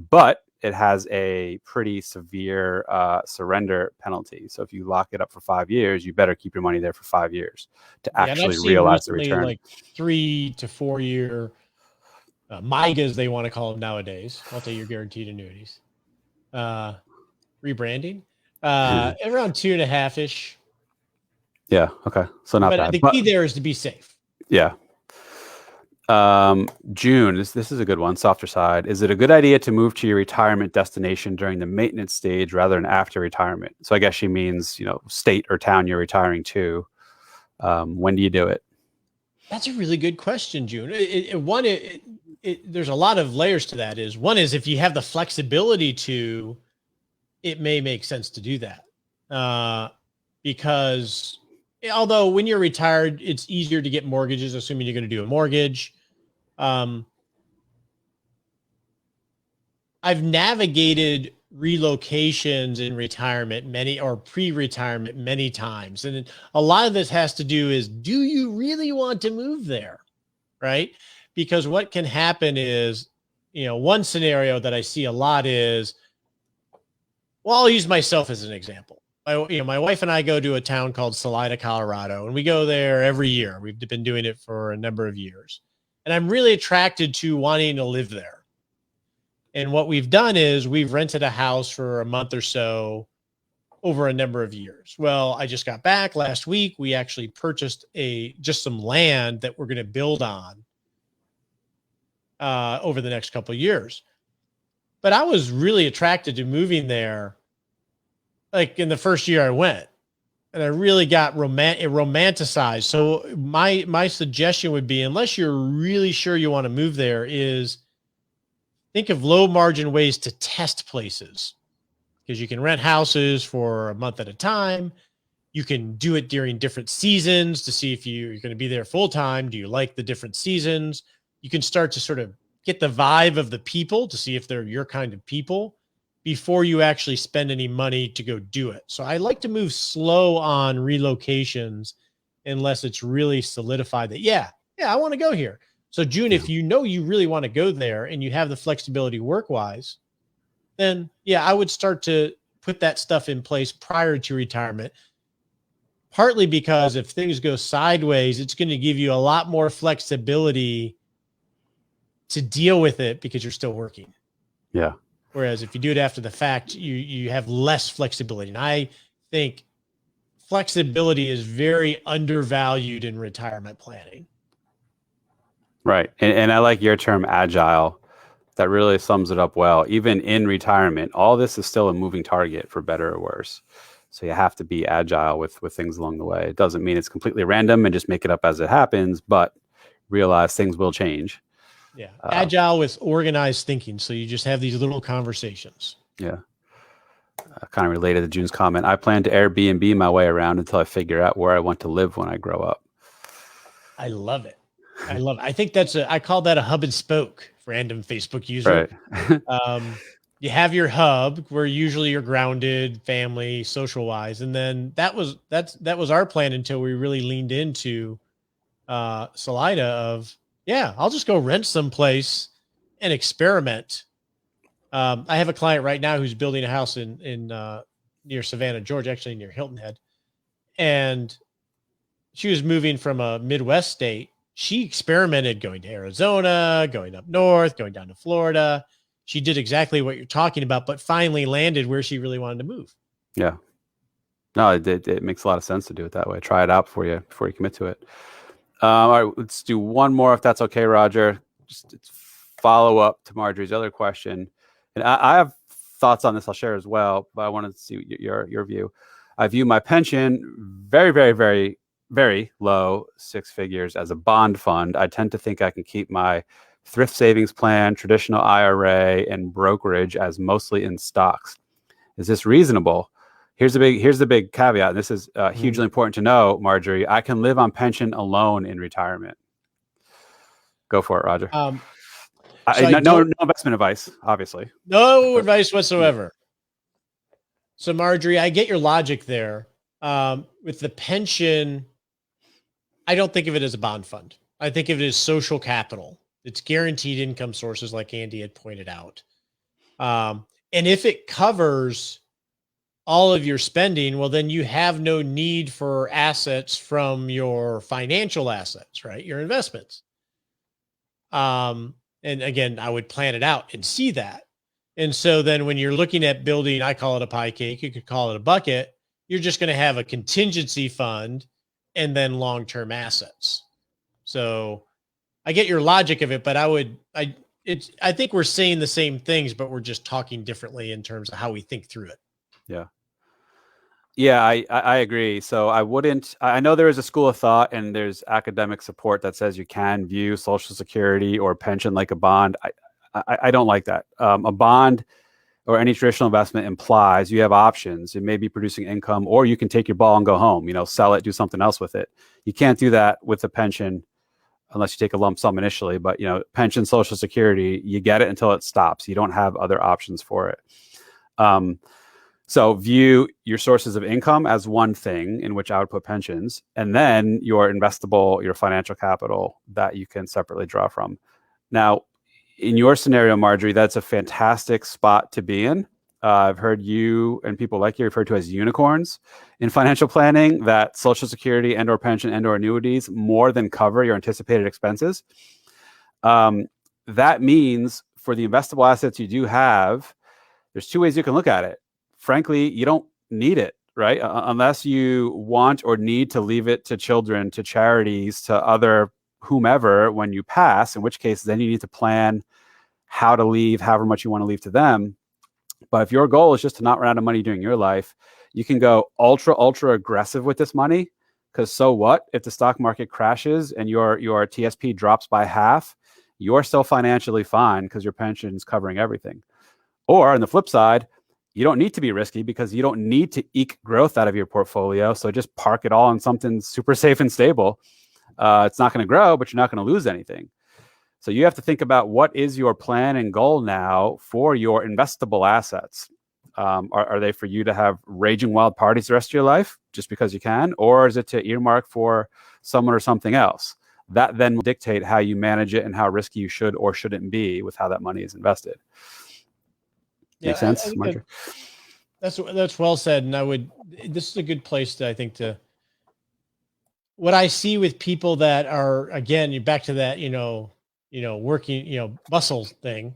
but it has a pretty severe surrender penalty. So if you lock it up for 5 years, you better keep your money there for 5 years to actually realize the return. Like 3 to 4 year MIGAs, they want to call them nowadays, multi-year guaranteed annuities. Rebranding around 2.5-ish. Yeah. Okay. So not bad. The key there is to be safe. Yeah. June, this is a good one, softer side. Is it a good idea to move to your retirement destination during the maintenance stage rather than after retirement? So I guess she means, state or town you're retiring to. When do you do it? That's a really good question, June. There's a lot of layers to that. One is if you have the flexibility to, it may make sense to do that. Because although when you're retired, it's easier to get mortgages, assuming you're going to do a mortgage. I've navigated relocations in retirement pre-retirement many times. And a lot of this has to do is, do you really want to move there? Right? Because what can happen is, one scenario that I see a lot is, well, I'll use myself as an example. My wife and I go to a town called Salida, Colorado, and we go there every year. We've been doing it for a number of years. And I'm really attracted to wanting to live there. And what we've done is we've rented a house for a month or so over a number of years. Well, I just got back last week. We actually purchased just some land that we're going to build on over the next couple of years. But I was really attracted to moving there. Like in the first year I went, and I really got romanticized. So my suggestion would be, unless you're really sure you want to move there, is think of low margin ways to test places, because you can rent houses for a month at a time. You can do it during different seasons to see if you're going to be there full time. Do you like the different seasons? You can start to sort of get the vibe of the people to see if they're your kind of people before you actually spend any money to go do it. So I like to move slow on relocations unless it's really solidified that, yeah, I want to go here. So June, if you really want to go there and you have the flexibility work-wise, then I would start to put that stuff in place prior to retirement. Partly because if things go sideways, it's going to give you a lot more flexibility to deal with it because you're still working. Yeah. Whereas if you do it after the fact, you have less flexibility. And I think flexibility is very undervalued in retirement planning. Right. And I like your term agile. That really sums it up well. Even in retirement, all this is still a moving target, for better or worse. So you have to be agile with things along the way. It doesn't mean it's completely random and just make it up as it happens, but realize things will change. Yeah. Agile with organized thinking. So you just have these little conversations. Yeah. Kind of related to June's comment. I plan to Airbnb my way around until I figure out where I want to live when I grow up. I love it. I love it. I think I call that a hub and spoke, random Facebook user. Right. You have your hub where usually you're grounded, family, social wise. And then that was our plan until we really leaned into Salida of, yeah, I'll just go rent someplace and experiment. I have a client right now who's building a house in near Savannah, Georgia, actually near Hilton Head. And she was moving from a Midwest state. She experimented going to Arizona, going up north, going down to Florida. She did exactly what you're talking about, but finally landed where she really wanted to move. Yeah. No, it makes a lot of sense to do it that way. Try it out before you commit to it. All right, let's do one more if that's okay, Roger. Just follow up to Marjorie's other question. And I have thoughts on this I'll share as well, but I wanted to see your view. I view my pension very, very, very, very low, 6 figures, as a bond fund. I tend to think I can keep my thrift savings plan, traditional IRA, and brokerage as mostly in stocks. Is this reasonable? Here's the big caveat. And this is hugely important to know, Marjorie. I can live on pension alone in retirement. Go for it, Roger. So no investment advice, obviously. No advice whatsoever. So Marjorie, I get your logic there. With the pension, I don't think of it as a bond fund. I think of it as social capital. It's guaranteed income sources, like Andy had pointed out. And if it covers all of your spending, well, then you have no need for assets from your financial assets, right? Your investments. And again, I would plan it out and see that. And so then when you're looking at building, I call it a pie cake, you could call it a bucket, you're just going to have a contingency fund and then long-term assets. So I get your logic of it, but I think we're saying the same things, but we're just talking differently in terms of how we think through it. Yeah. Yeah, I agree. So I know there is a school of thought and there's academic support that says you can view Social Security or pension like a bond. I don't like that. A bond or any traditional investment implies you have options. It may be producing income, or you can take your ball and go home, sell it, do something else with it. You can't do that with a pension unless you take a lump sum initially. But, pension, Social Security, you get it until it stops. You don't have other options for it. So view your sources of income as one thing, in which I would put pensions, and then your investable, your financial capital that you can separately draw from. Now, in your scenario, Marjorie, that's a fantastic spot to be in. I've heard you and people like you referred to as unicorns in financial planning, that Social Security and or pension and or annuities more than cover your anticipated expenses. That means for the investable assets you do have, there's 2 ways you can look at it. Frankly, you don't need it, right? Unless you want or need to leave it to children, to charities, to other whomever when you pass, in which case then you need to plan how to leave however much you want to leave to them. But if your goal is just to not run out of money during your life, you can go ultra aggressive with this money, because so what if the stock market crashes and your TSP drops by half? You're still financially fine because your pension is covering everything. Or on the flip side, you don't need to be risky because you don't need to eke growth out of your portfolio. So just park it all in something super safe and stable. It's not going to grow, but you're not going to lose anything. So you have to think about what is your plan and goal now for your investable assets. Are they for you to have raging wild parties the rest of your life just because you can? Or is it to earmark for someone or something else? That then will dictate how you manage it and how risky you should or shouldn't be with how that money is invested. Make sense, Marjorie? That's well said. And this is a good place what I see with people that are, again, you're back to that, working, muscle thing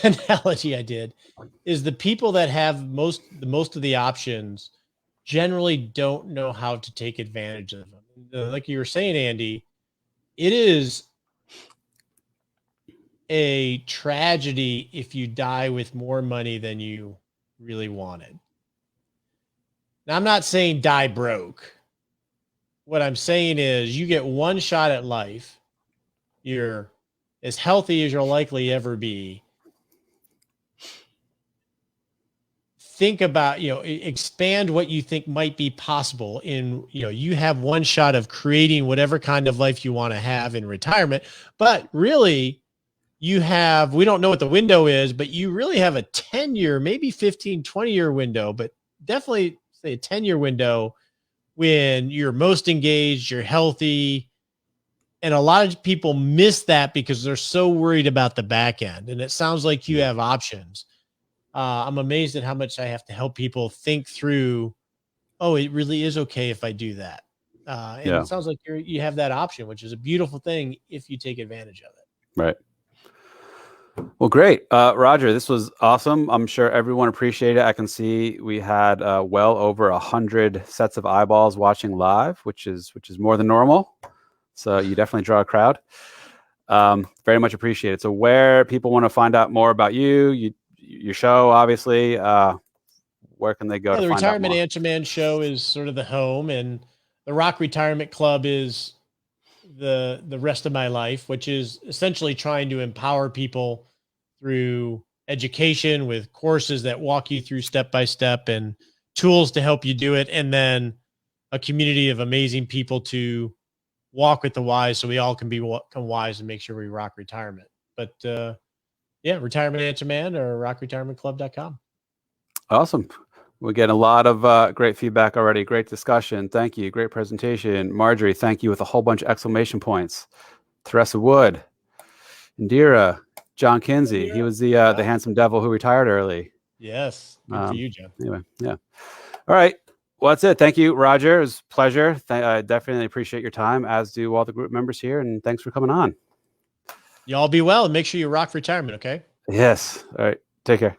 analogy I did, is the people that have most of the options generally don't know how to take advantage of them. Like you were saying, Andy, it is a tragedy if you die with more money than you really wanted. Now, I'm not saying die broke. What I'm saying is you get one shot at life. You're as healthy as you'll likely ever be. think about, expand what you think might be possible in, you have one shot of creating whatever kind of life you want to have in retirement, but really we don't know what the window is, but you really have a 10-year, maybe 15, 20-year window, but definitely say a 10-year window when you're most engaged, you're healthy. And a lot of people miss that because they're so worried about the back end. And it sounds like you have options. I'm amazed at how much I have to help people think through, oh, it really is okay if I do that. And Yeah. it sounds like you have that option, which is a beautiful thing if you take advantage of it. Right. Well, great. Roger, this was awesome. I'm sure everyone appreciated it. I can see we had well over 100 sets of eyeballs watching live, which is more than normal. So you definitely draw a crowd. Very much appreciated. So where people want to find out more about your show, obviously, where can they go to The find out Retirement more? Answer Man show is sort of the home, and the Rock Retirement Club is the rest of my life, which is essentially trying to empower people through education with courses that walk you through step by step and tools to help you do it. And then a community of amazing people to walk with the wise so we all can become wise and make sure we rock retirement. But Retirement Answer Man or rockretirementclub.com. Awesome. We're getting a lot of great feedback already. Great discussion. Thank you. Great presentation. Marjorie, thank you with a whole bunch of exclamation points. Theresa Wood, Indira, John Kinsey. He was the handsome devil who retired early. Yes. Good for you, John. Anyway, yeah. All right. Well, that's it. Thank you, Roger. It was a pleasure. I definitely appreciate your time, as do all the group members here. And thanks for coming on. Y'all be well and make sure you rock retirement, okay? Yes. All right. Take care.